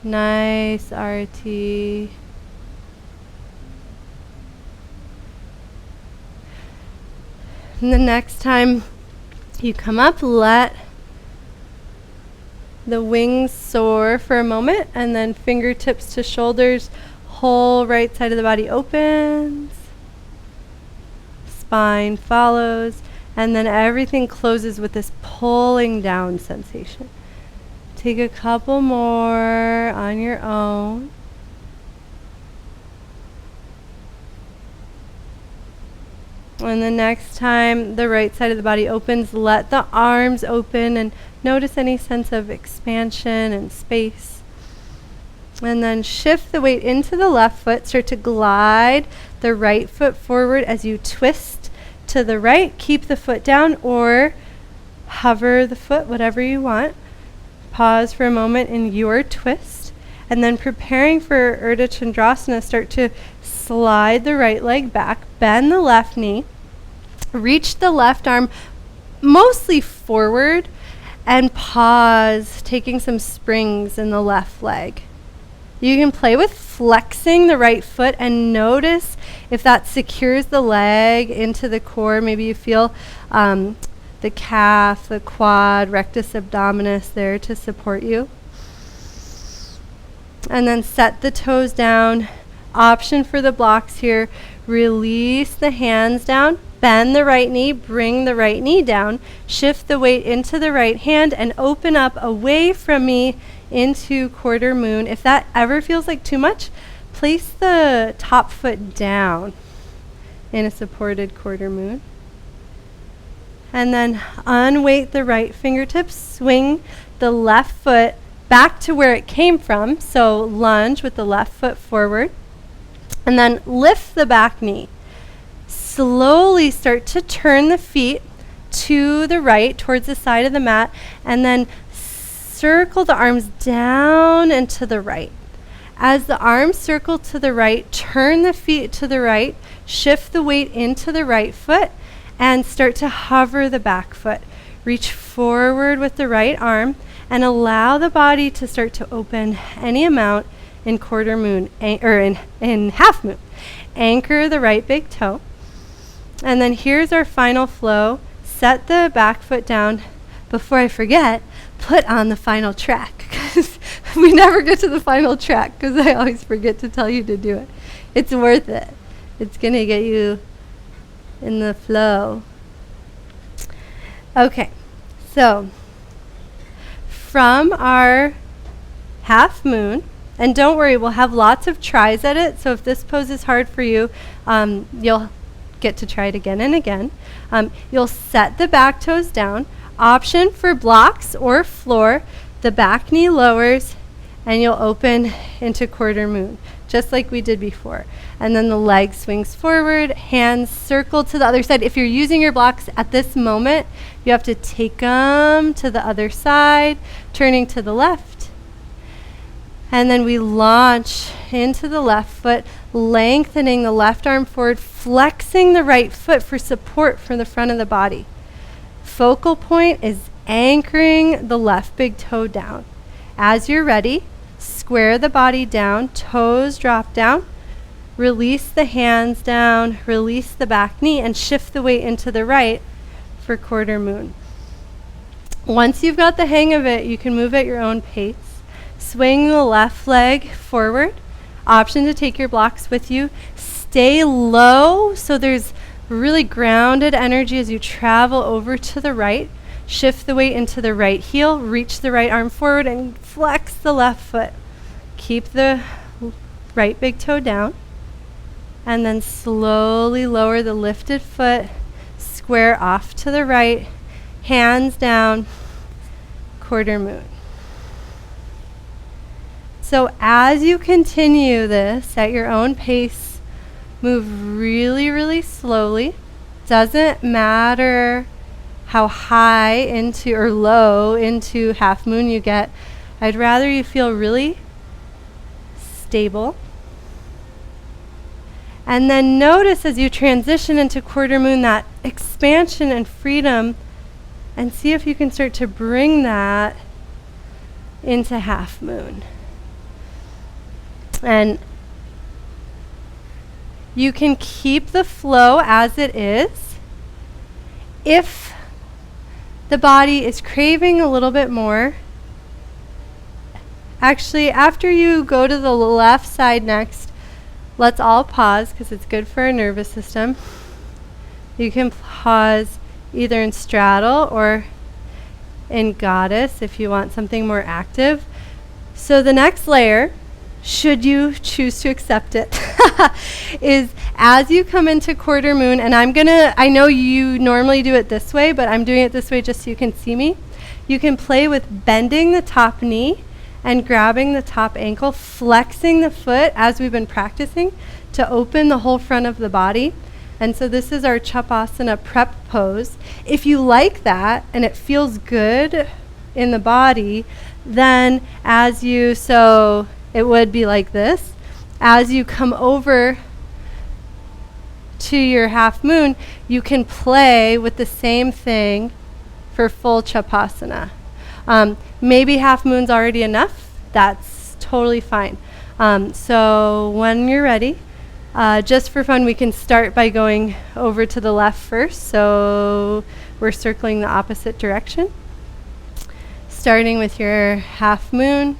Nice, Arati. And the next time you come up, let The wings soar for a moment, and then fingertips to shoulders, whole right side of the body opens, spine follows, and then everything closes with this pulling down sensation. Take a couple more on your own. And the next time the right side of the body opens, let the arms open and notice any sense of expansion and space. And then shift the weight into the left foot. Start to glide the right foot forward as you twist to the right. Keep the foot down or hover the foot, whatever you want. Pause for a moment in your twist. And then preparing for Ardha Chandrasana, start to slide the right leg back, bend the left knee, reach the left arm mostly forward, and pause, taking some springs in the left leg. You can play with flexing the right foot and notice if that secures the leg into the core. Maybe you feel the calf, the quad, rectus abdominis there to support you. And then set the toes down. Option for the blocks here. Release the hands down. Bend the right knee. Bring the right knee down. Shift the weight into the right hand and open up away from me into quarter moon. If that ever feels like too much, place the top foot down in a supported quarter moon. And then unweight the right fingertips. Swing the left foot back to where it came from. So lunge with the left foot forward. And then lift the back knee. Slowly start to turn the feet to the right towards the side of the mat. And then circle the arms down and to the right. As the arms circle to the right, turn the feet to the right. Shift the weight into the right foot. And start to hover the back foot. Reach forward with the right arm. And allow the body to start to open any amount in quarter moon, or in half moon. Anchor the right big toe. And then here's our final flow. Set the back foot down. Before I forget, put on the final track. Because we never get to the final track because I always forget to tell you to do it. It's worth it. It's going to get you in the flow. Okay, so from our half moon, and don't worry, we'll have lots of tries at it. So if this pose is hard for you, you'll get to try it again and again. You'll set the back toes down. Option for blocks or floor. The back knee lowers and you'll open into quarter moon, just like we did before. And then the leg swings forward, hands circle to the other side. If you're using your blocks at this moment, you have to take them to the other side, turning to the left. And then we launch into the left foot, lengthening the left arm forward, flexing the right foot for support from the front of the body. Focal point is anchoring the left big toe down. As you're ready, square the body down, toes drop down, release the hands down, release the back knee, and shift the weight into the right for quarter moon. Once you've got the hang of it, you can move at your own pace. Swing the left leg forward. Option to take your blocks with you. Stay low so there's really grounded energy as you travel over to the right. Shift the weight into the right heel. Reach the right arm forward and flex the left foot. Keep the right big toe down. And then slowly lower the lifted foot. Square off to the right. Hands down. Quarter moon. So as you continue this at your own pace, move really, really slowly. Doesn't matter how high into or low into half moon you get. I'd rather you feel really stable. And then notice as you transition into quarter moon that expansion and freedom, and see if you can start to bring that into half moon. And you can keep the flow as it is. If the body is craving a little bit more, Actually, after you go to the left side next, let's all pause because it's good for our nervous system. You can pause either in straddle or in goddess if you want something more active. So the next layer, should you choose to accept it, is as you come into quarter moon, and I know you normally do it this way, but I'm doing it this way just so you can see me. You can play with bending the top knee and grabbing the top ankle, flexing the foot as we've been practicing to open the whole front of the body. And so this is our Chapasana prep pose. If you like that and it feels good in the body, then so it would be like this. As you come over to your half moon, you can play with the same thing for full Chapasana. Maybe half moon's already enough. That's totally fine. So when you're ready, just for fun, we can start by going over to the left first. So we're circling the opposite direction. Starting with your half moon.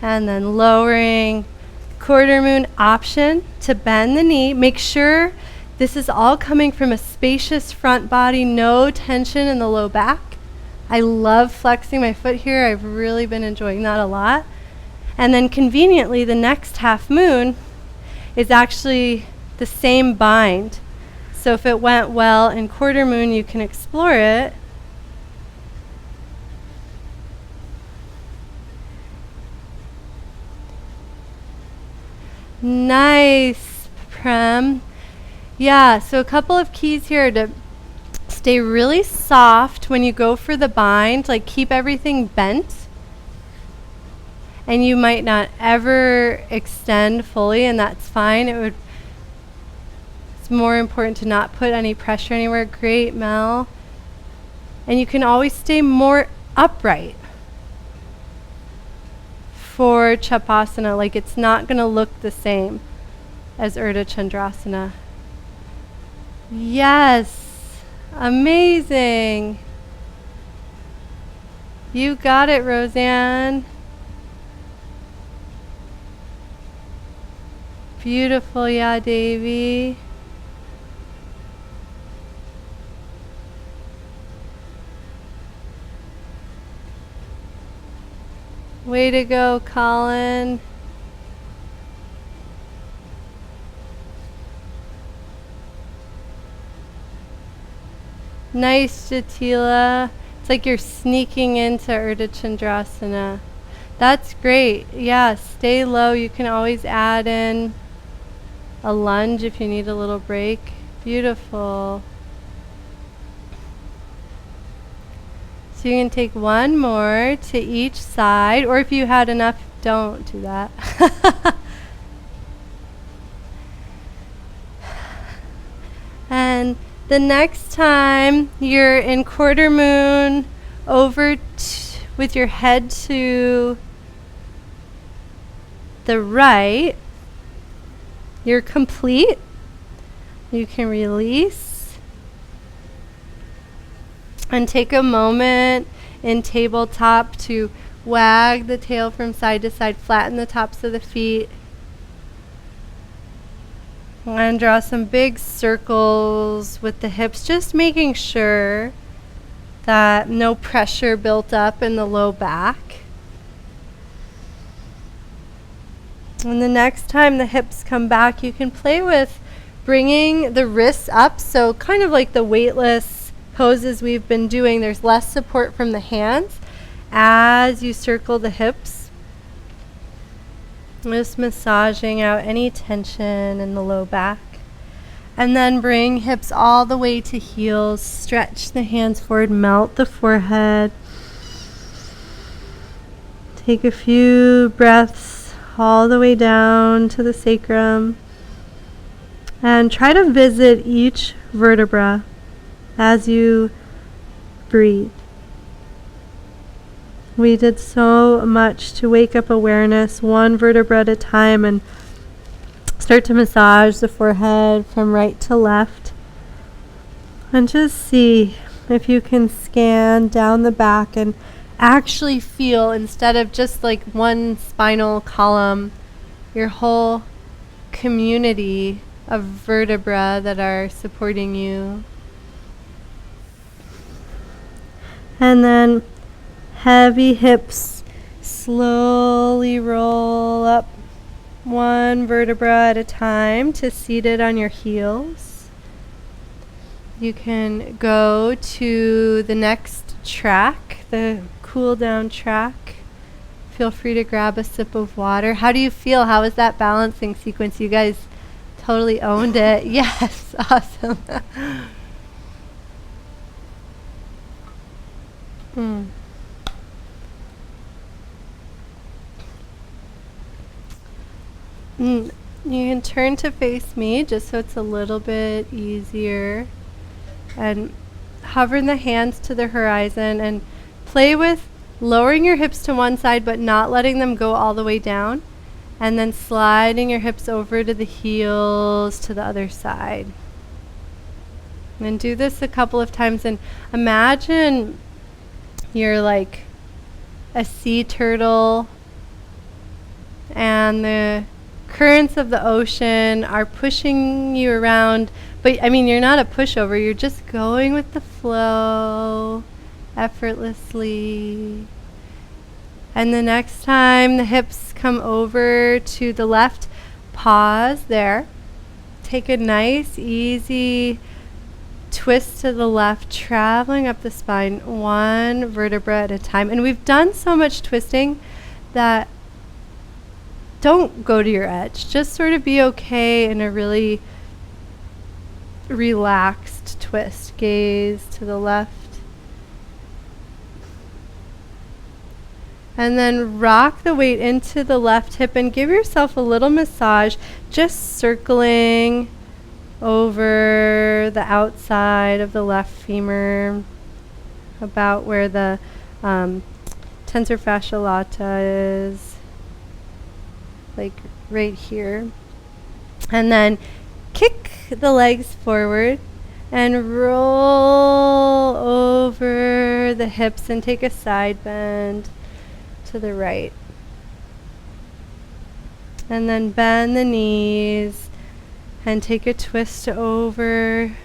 And then lowering quarter moon, option to bend the knee. Make sure this is all coming from a spacious front body, no tension in the low back. I love flexing my foot here. I've really been enjoying that a lot. And then conveniently, the next half moon is actually the same bind. So if it went well in quarter moon, you can explore it. Nice, Prem. Yeah, so a couple of keys here to stay really soft when you go for the bind, like keep everything bent. And you might not ever extend fully, and that's fine. It's more important to not put any pressure anywhere. Great, Mel. And you can always stay more upright for Chapasana. Like it's not going to look the same as Ardha Chandrasana. Yes, amazing. You got it, Roseanne. Beautiful, yeah, Davy. Way to go, Colin. Nice, Jatila. It's like you're sneaking into Ardha Chandrasana. That's great. Yeah, stay low. You can always add in a lunge if you need a little break. Beautiful. So you can take one more to each side, or if you had enough, don't do that. And the next time you're in quarter moon, over with your head to the right, you're complete. You can release and take a moment in tabletop to wag the tail from side to side, flatten the tops of the feet, and draw some big circles with the hips, just making sure that no pressure built up in the low back. And the next time the hips come back, you can play with bringing the wrists up. So kind of like the weightless poses we've been doing, there's less support from the hands as you circle the hips. Just massaging out any tension in the low back. And then bring hips all the way to heels. Stretch the hands forward, melt the forehead. Take a few breaths all the way down to the sacrum. And try to visit each vertebra as you breathe. We did so much to wake up awareness, one vertebra at a time, and start to massage the forehead from right to left. And just see if you can scan down the back and actually feel, instead of just like one spinal column, your whole community of vertebra that are supporting you. And then heavy hips slowly roll up one vertebra at a time to seated on your heels. You can go to the next track, the cool down track. Feel free to grab a sip of water. How do you feel? How was that balancing sequence? You guys totally owned it. Yes, awesome. You can turn to face me just so it's a little bit easier. And hover the hands to the horizon and play with lowering your hips to one side but not letting them go all the way down. And then sliding your hips over to the heels to the other side. And do this a couple of times and imagine you're like a sea turtle and the currents of the ocean are pushing you around, but I mean, you're not a pushover, you're just going with the flow effortlessly. And the next time the hips come over to the left, pause there. Take a nice, easy twist to the left, traveling up the spine, one vertebra at a time. And we've done so much twisting that don't go to your edge. Just sort of be okay in a really relaxed twist. Gaze to the left. And then rock the weight into the left hip and give yourself a little massage, just circling over the outside of the left femur, about where the tensor fascia lata is, like right here. And then kick the legs forward and roll over the hips and take a side bend to the right. And then bend the knees and take a twist over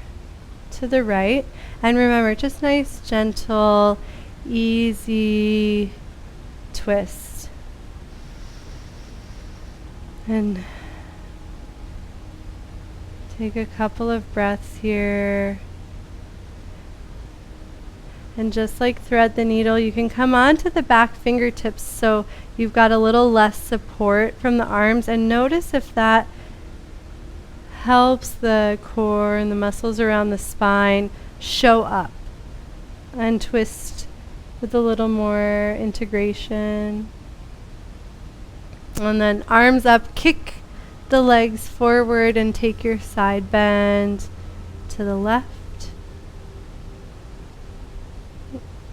to the right. And remember, just nice, gentle, easy twist. And take a couple of breaths here. And just like thread the needle, you can come onto the back fingertips so you've got a little less support from the arms, and notice if that helps the core and the muscles around the spine show up and twist with a little more integration. And then arms up, kick the legs forward and take your side bend to the left.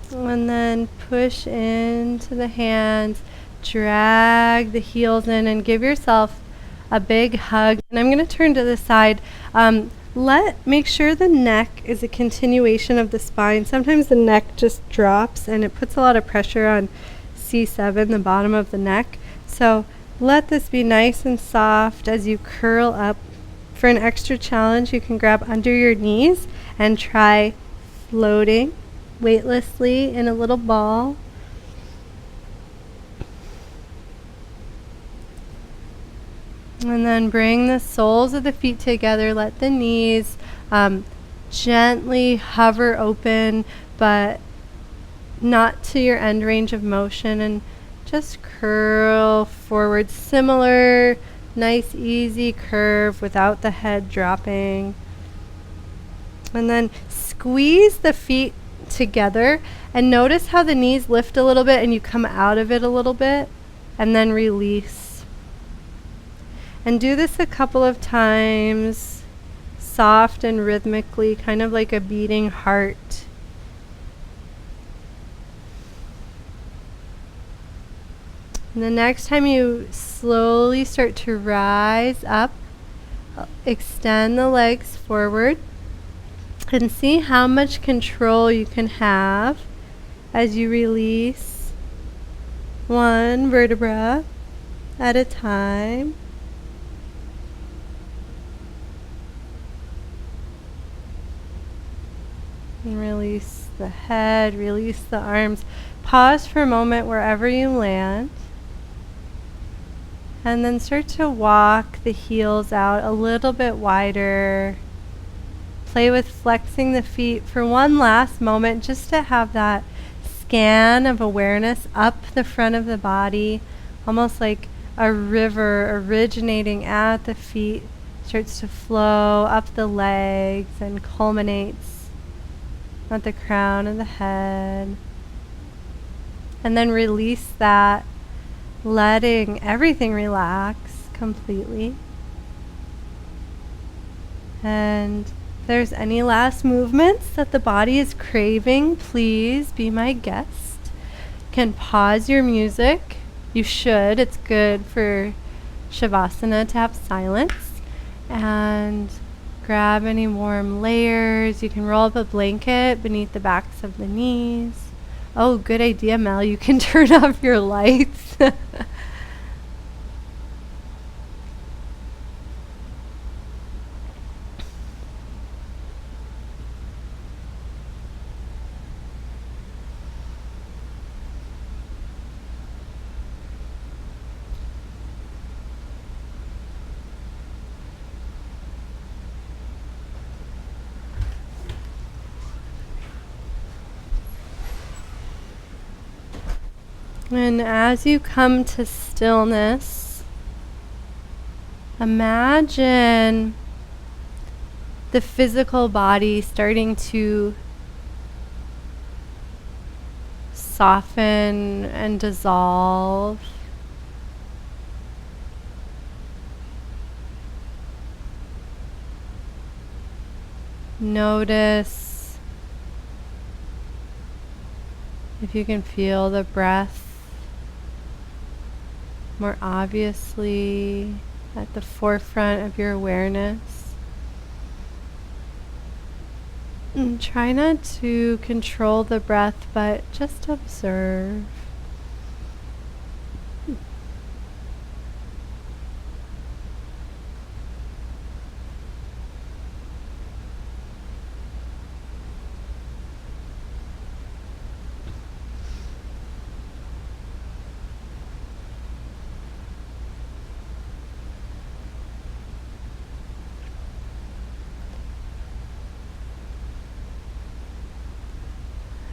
And then push into the hands, drag the heels in and give yourself a big hug. And I'm going to turn to the side. Make sure the neck is a continuation of the spine. Sometimes the neck just drops and it puts a lot of pressure on C7, the bottom of the neck. So let this be nice and soft as you curl up. For an extra challenge, you can grab under your knees and try floating weightlessly in a little ball. And then bring the soles of the feet together. Let the knees gently hover open, but not to your end range of motion, and just curl forward. Similar, nice, easy curve without the head dropping. And then squeeze the feet together and notice how the knees lift a little bit and you come out of it a little bit, and then release. And do this a couple of times, soft and rhythmically, kind of like a beating heart. And the next time you slowly start to rise up, extend the legs forward and see how much control you can have as you release one vertebra at a time. And release the head, release the arms. Pause for a moment wherever you land. And then start to walk the heels out a little bit wider. Play with flexing the feet for one last moment, just to have that scan of awareness up the front of the body, almost like a river originating at the feet, starts to flow up the legs and culminates at the crown of the head. And then release that, letting everything relax completely. And if there's any last movements that the body is craving, please be my guest. You can pause your music. You should. It's good for Shavasana to have silence. And grab any warm layers. You can roll up a blanket beneath the backs of the knees. Oh, good idea, Mel. You can turn off your lights. And as you come to stillness, imagine the physical body starting to soften and dissolve. Notice if you can feel the breath more obviously at the forefront of your awareness. And try not to control the breath, but just observe.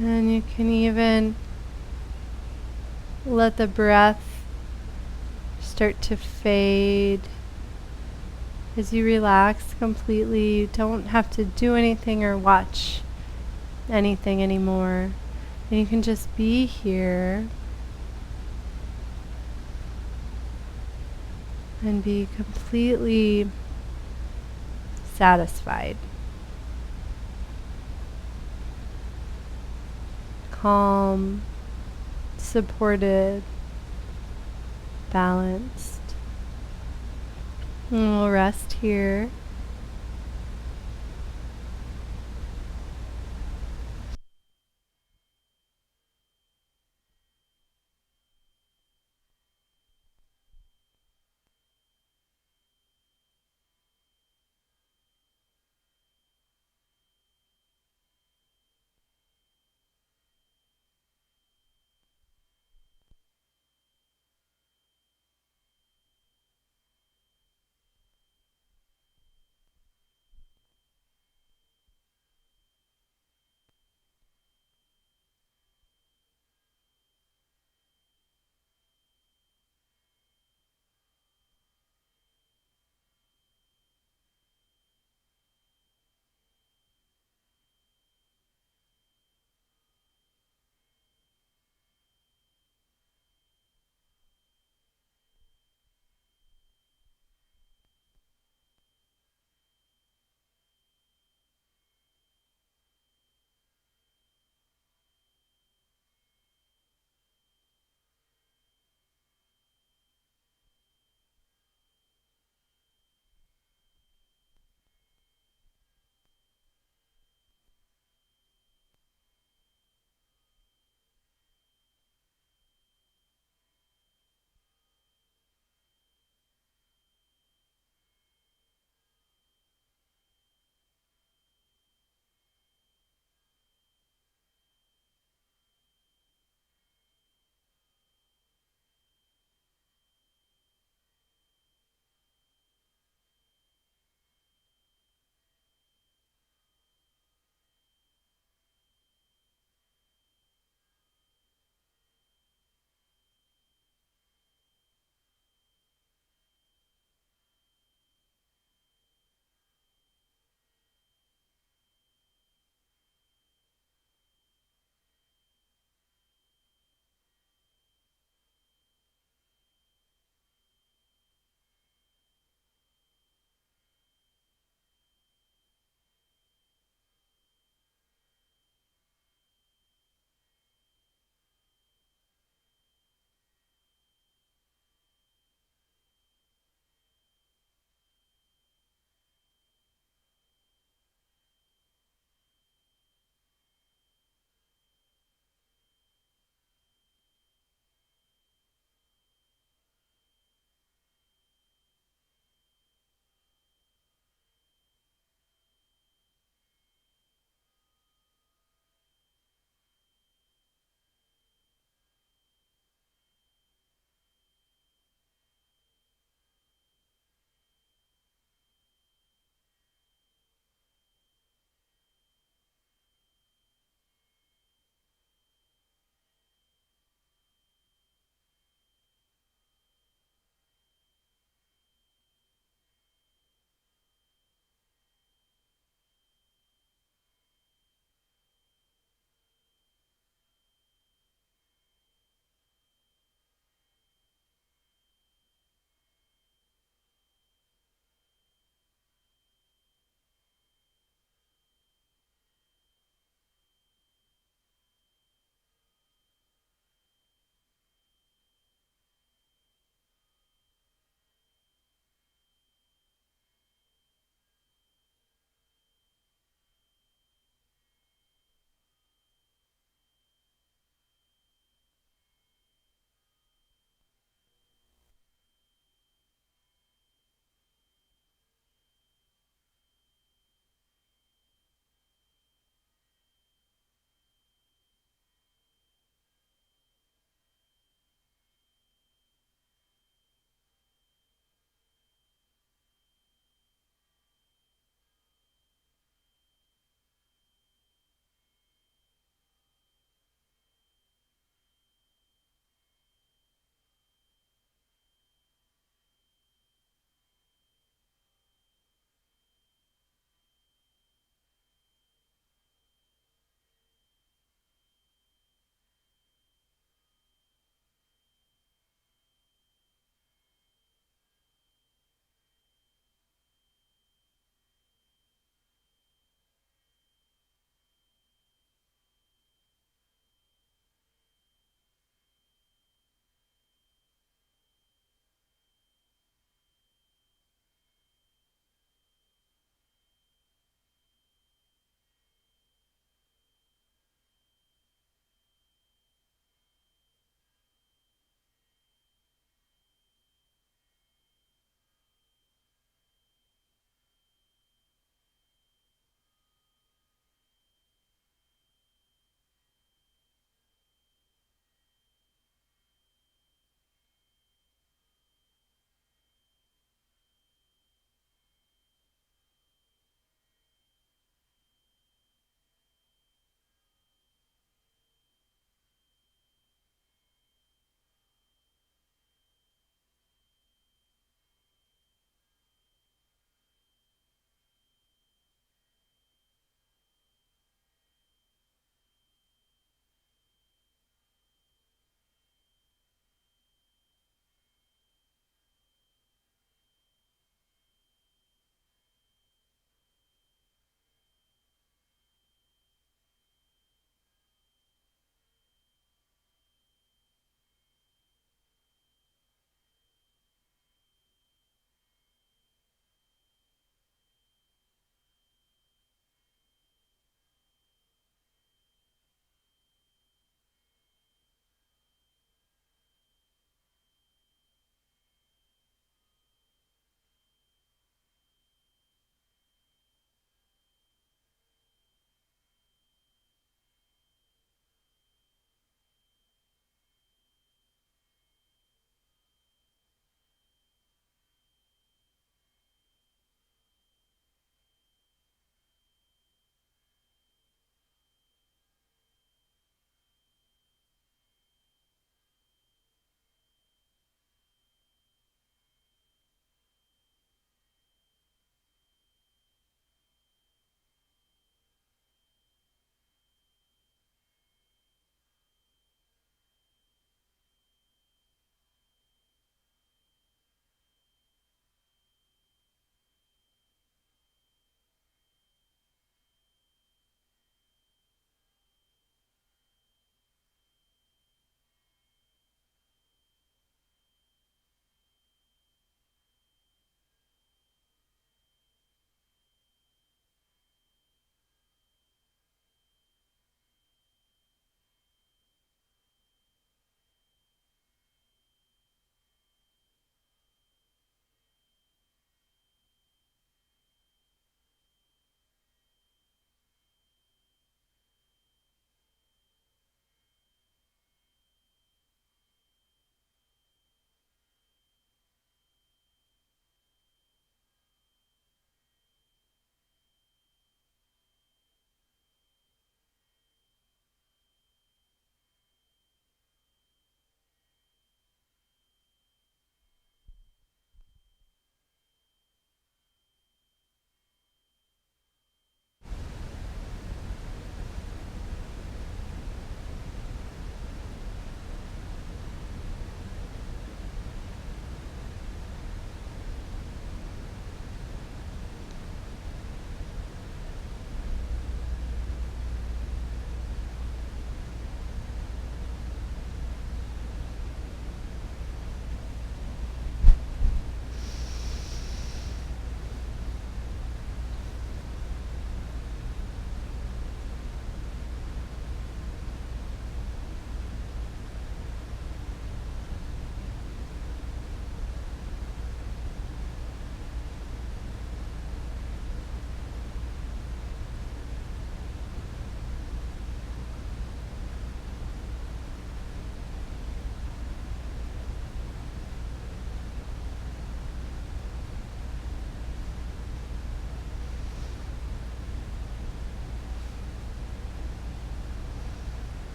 And you can even let the breath start to fade. As you relax completely, you don't have to do anything or watch anything anymore. And you can just be here and be completely satisfied, calm, supported, balanced. And we'll rest here.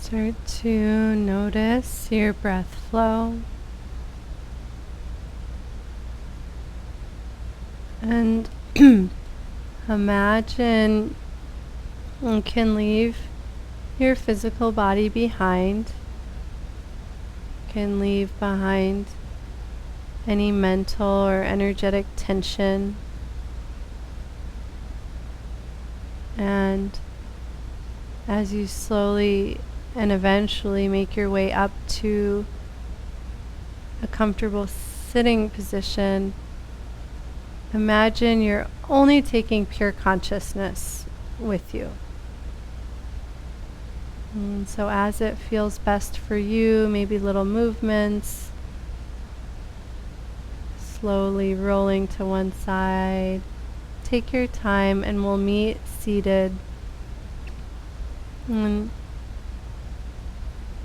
Start to notice your breath flow. And imagine you can leave your physical body behind. You can leave behind any mental or energetic tension. And as you slowly and eventually make your way up to a comfortable sitting position, imagine you're only taking pure consciousness with you. And so as it feels best for you, maybe little movements, slowly rolling to one side. Take your time and we'll meet seated. And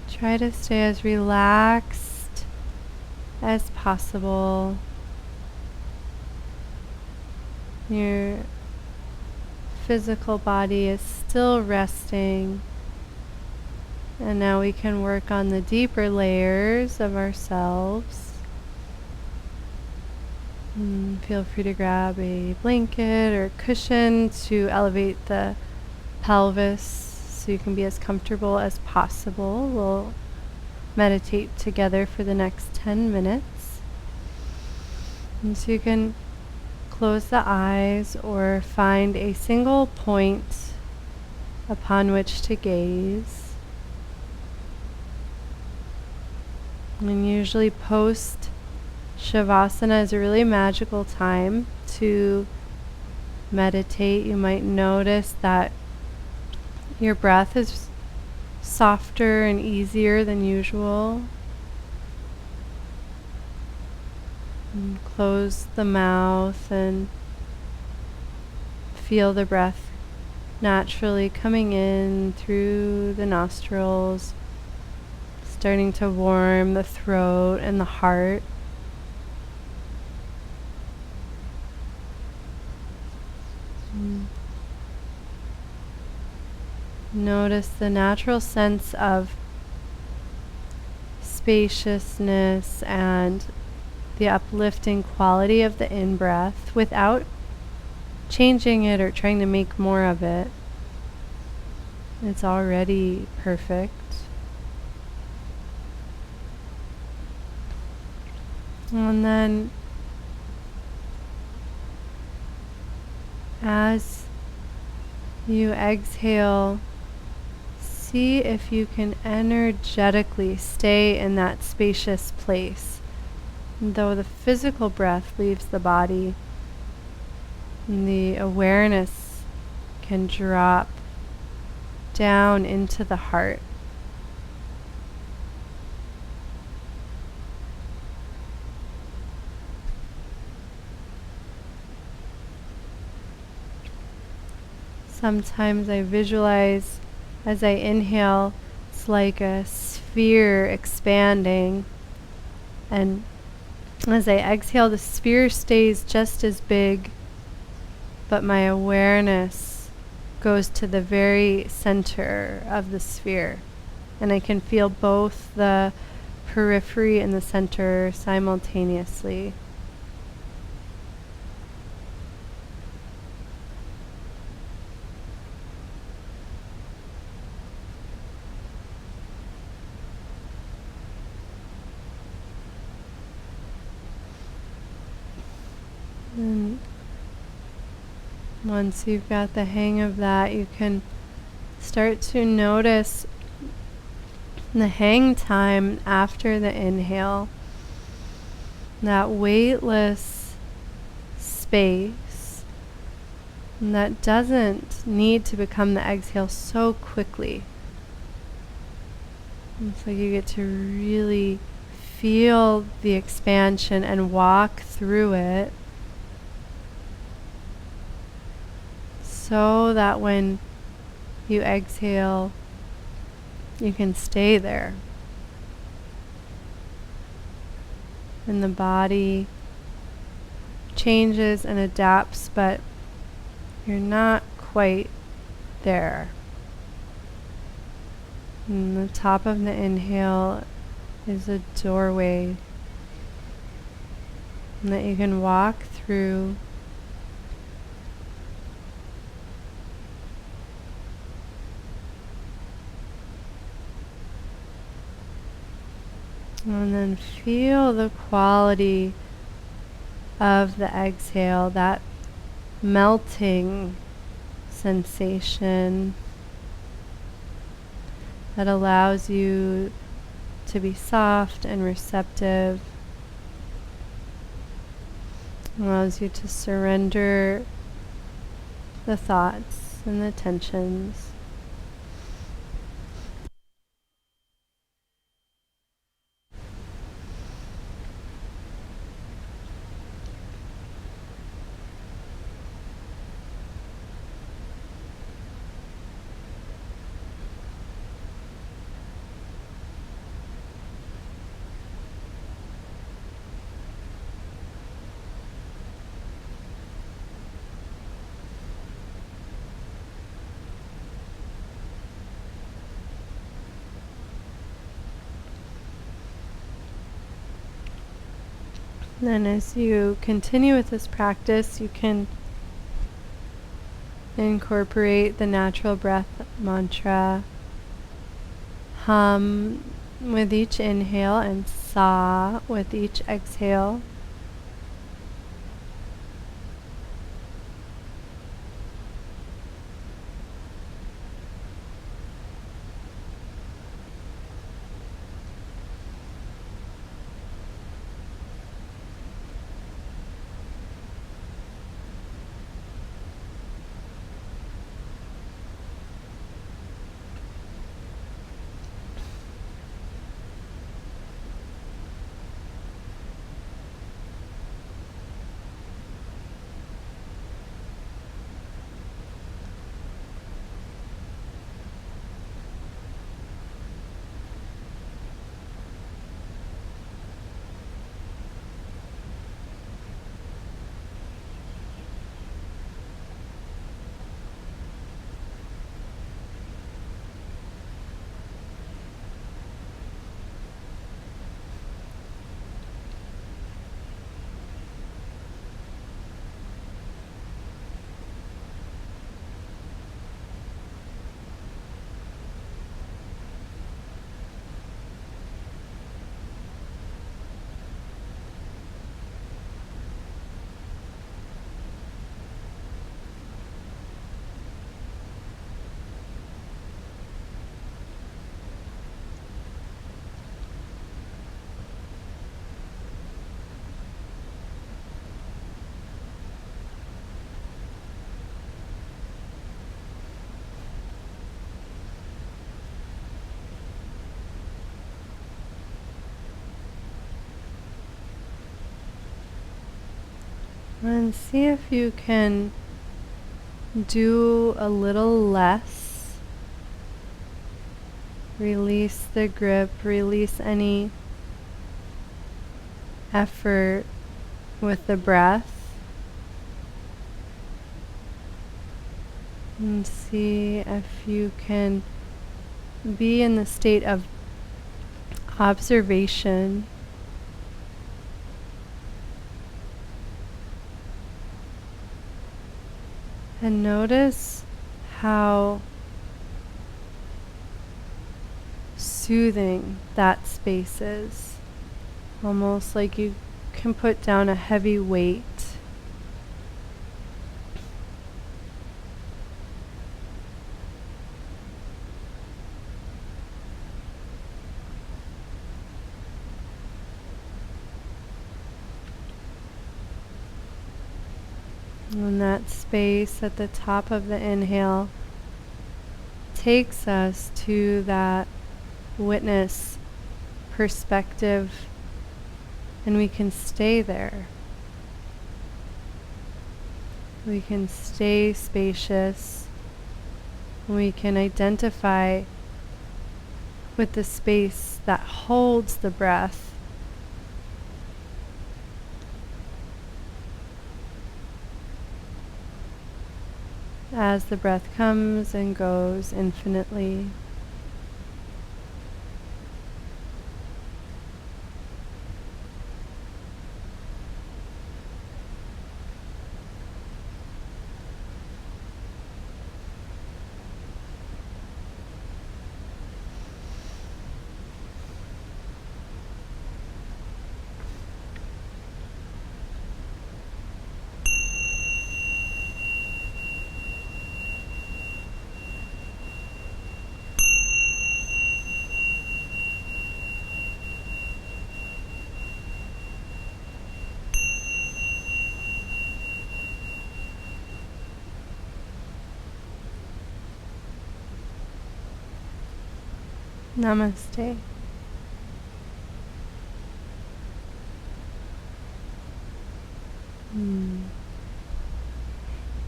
try to stay as relaxed as possible. Your physical body is still resting. And now we can work on the deeper layers of ourselves. Feel free to grab a blanket or cushion to elevate the pelvis so you can be as comfortable as possible. We'll meditate together for the next 10 minutes. And so you can close the eyes or find a single point upon which to gaze. And usually post Shavasana is a really magical time to meditate. You might notice that your breath is softer and easier than usual. And close the mouth and feel the breath naturally coming in through the nostrils, starting to warm the throat and the heart. Notice the natural sense of spaciousness and the uplifting quality of the in-breath without changing it or trying to make more of it. It's already perfect. And then as you exhale, see if you can energetically stay in that spacious place. And though the physical breath leaves the body, the awareness can drop down into the heart. Sometimes I visualize as I inhale, it's like a sphere expanding, and as I exhale, the sphere stays just as big, but my awareness goes to the very center of the sphere, and I can feel both the periphery and the center simultaneously. And once you've got the hang of that, you can start to notice the hang time after the inhale, that weightless space that doesn't need to become the exhale so quickly. It's like you get to really feel the expansion and walk through it, so that when you exhale, you can stay there. And the body changes and adapts, but you're not quite there. And the top of the inhale is a doorway that you can walk through. And then feel the quality of the exhale, that melting sensation that allows you to be soft and receptive, allows you to surrender the thoughts and the tensions. Then as you continue with this practice, you can incorporate the natural breath mantra. Hum with each inhale and sa with each exhale. And see if you can do a little less. Release the grip, release any effort with the breath. And see if you can be in the state of observation. And notice how soothing that space is. Almost like you can put down a heavy weight. And that space at the top of the inhale takes us to that witness perspective, and we can stay there. We can stay spacious. We can identify with the space that holds the breath. As the breath comes and goes infinitely. Namaste.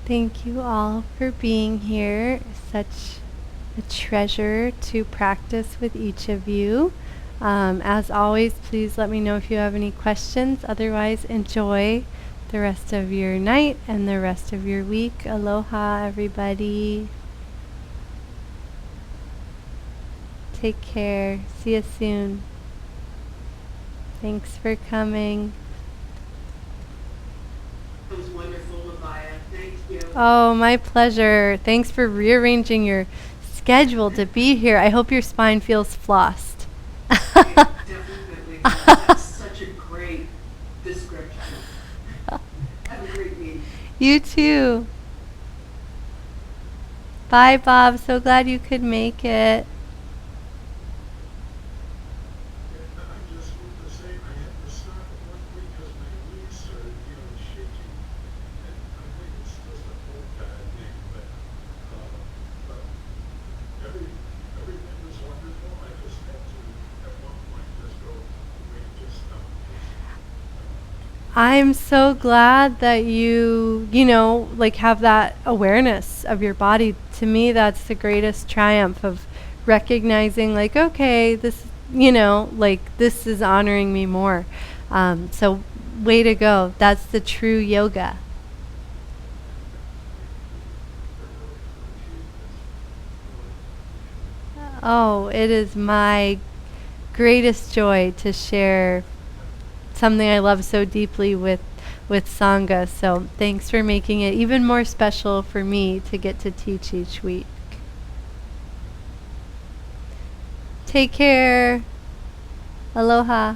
Thank you all for being here. Such a treasure to practice with each of you. As always, please let me know if you have any questions. Otherwise, enjoy the rest of your night and the rest of your week. Aloha, everybody. Take care. See you soon. Thanks for coming. It was wonderful, Mabaya. Thank you. Oh, my pleasure. Thanks for rearranging your schedule to be here. I hope your spine feels flossed. It definitely does. That's such a great description. Have a great week. You too. Bye, Bob. So glad you could make it. I just want to say I had to stop at 1 week because my knees started feeling shaky. And I think it's just a whole bad thing, but everything was wonderful. I just had to, at one point, just go, wait, just stop. I'm so glad that you know, like have that awareness of your body. To me, that's the greatest triumph of recognizing, like, okay, this, like this is honoring me more. So, way to go. That's the true yoga. Oh, it is my greatest joy to share something I love so deeply with Sangha. So thanks for making it even more special for me to get to teach each week. Take care. Aloha.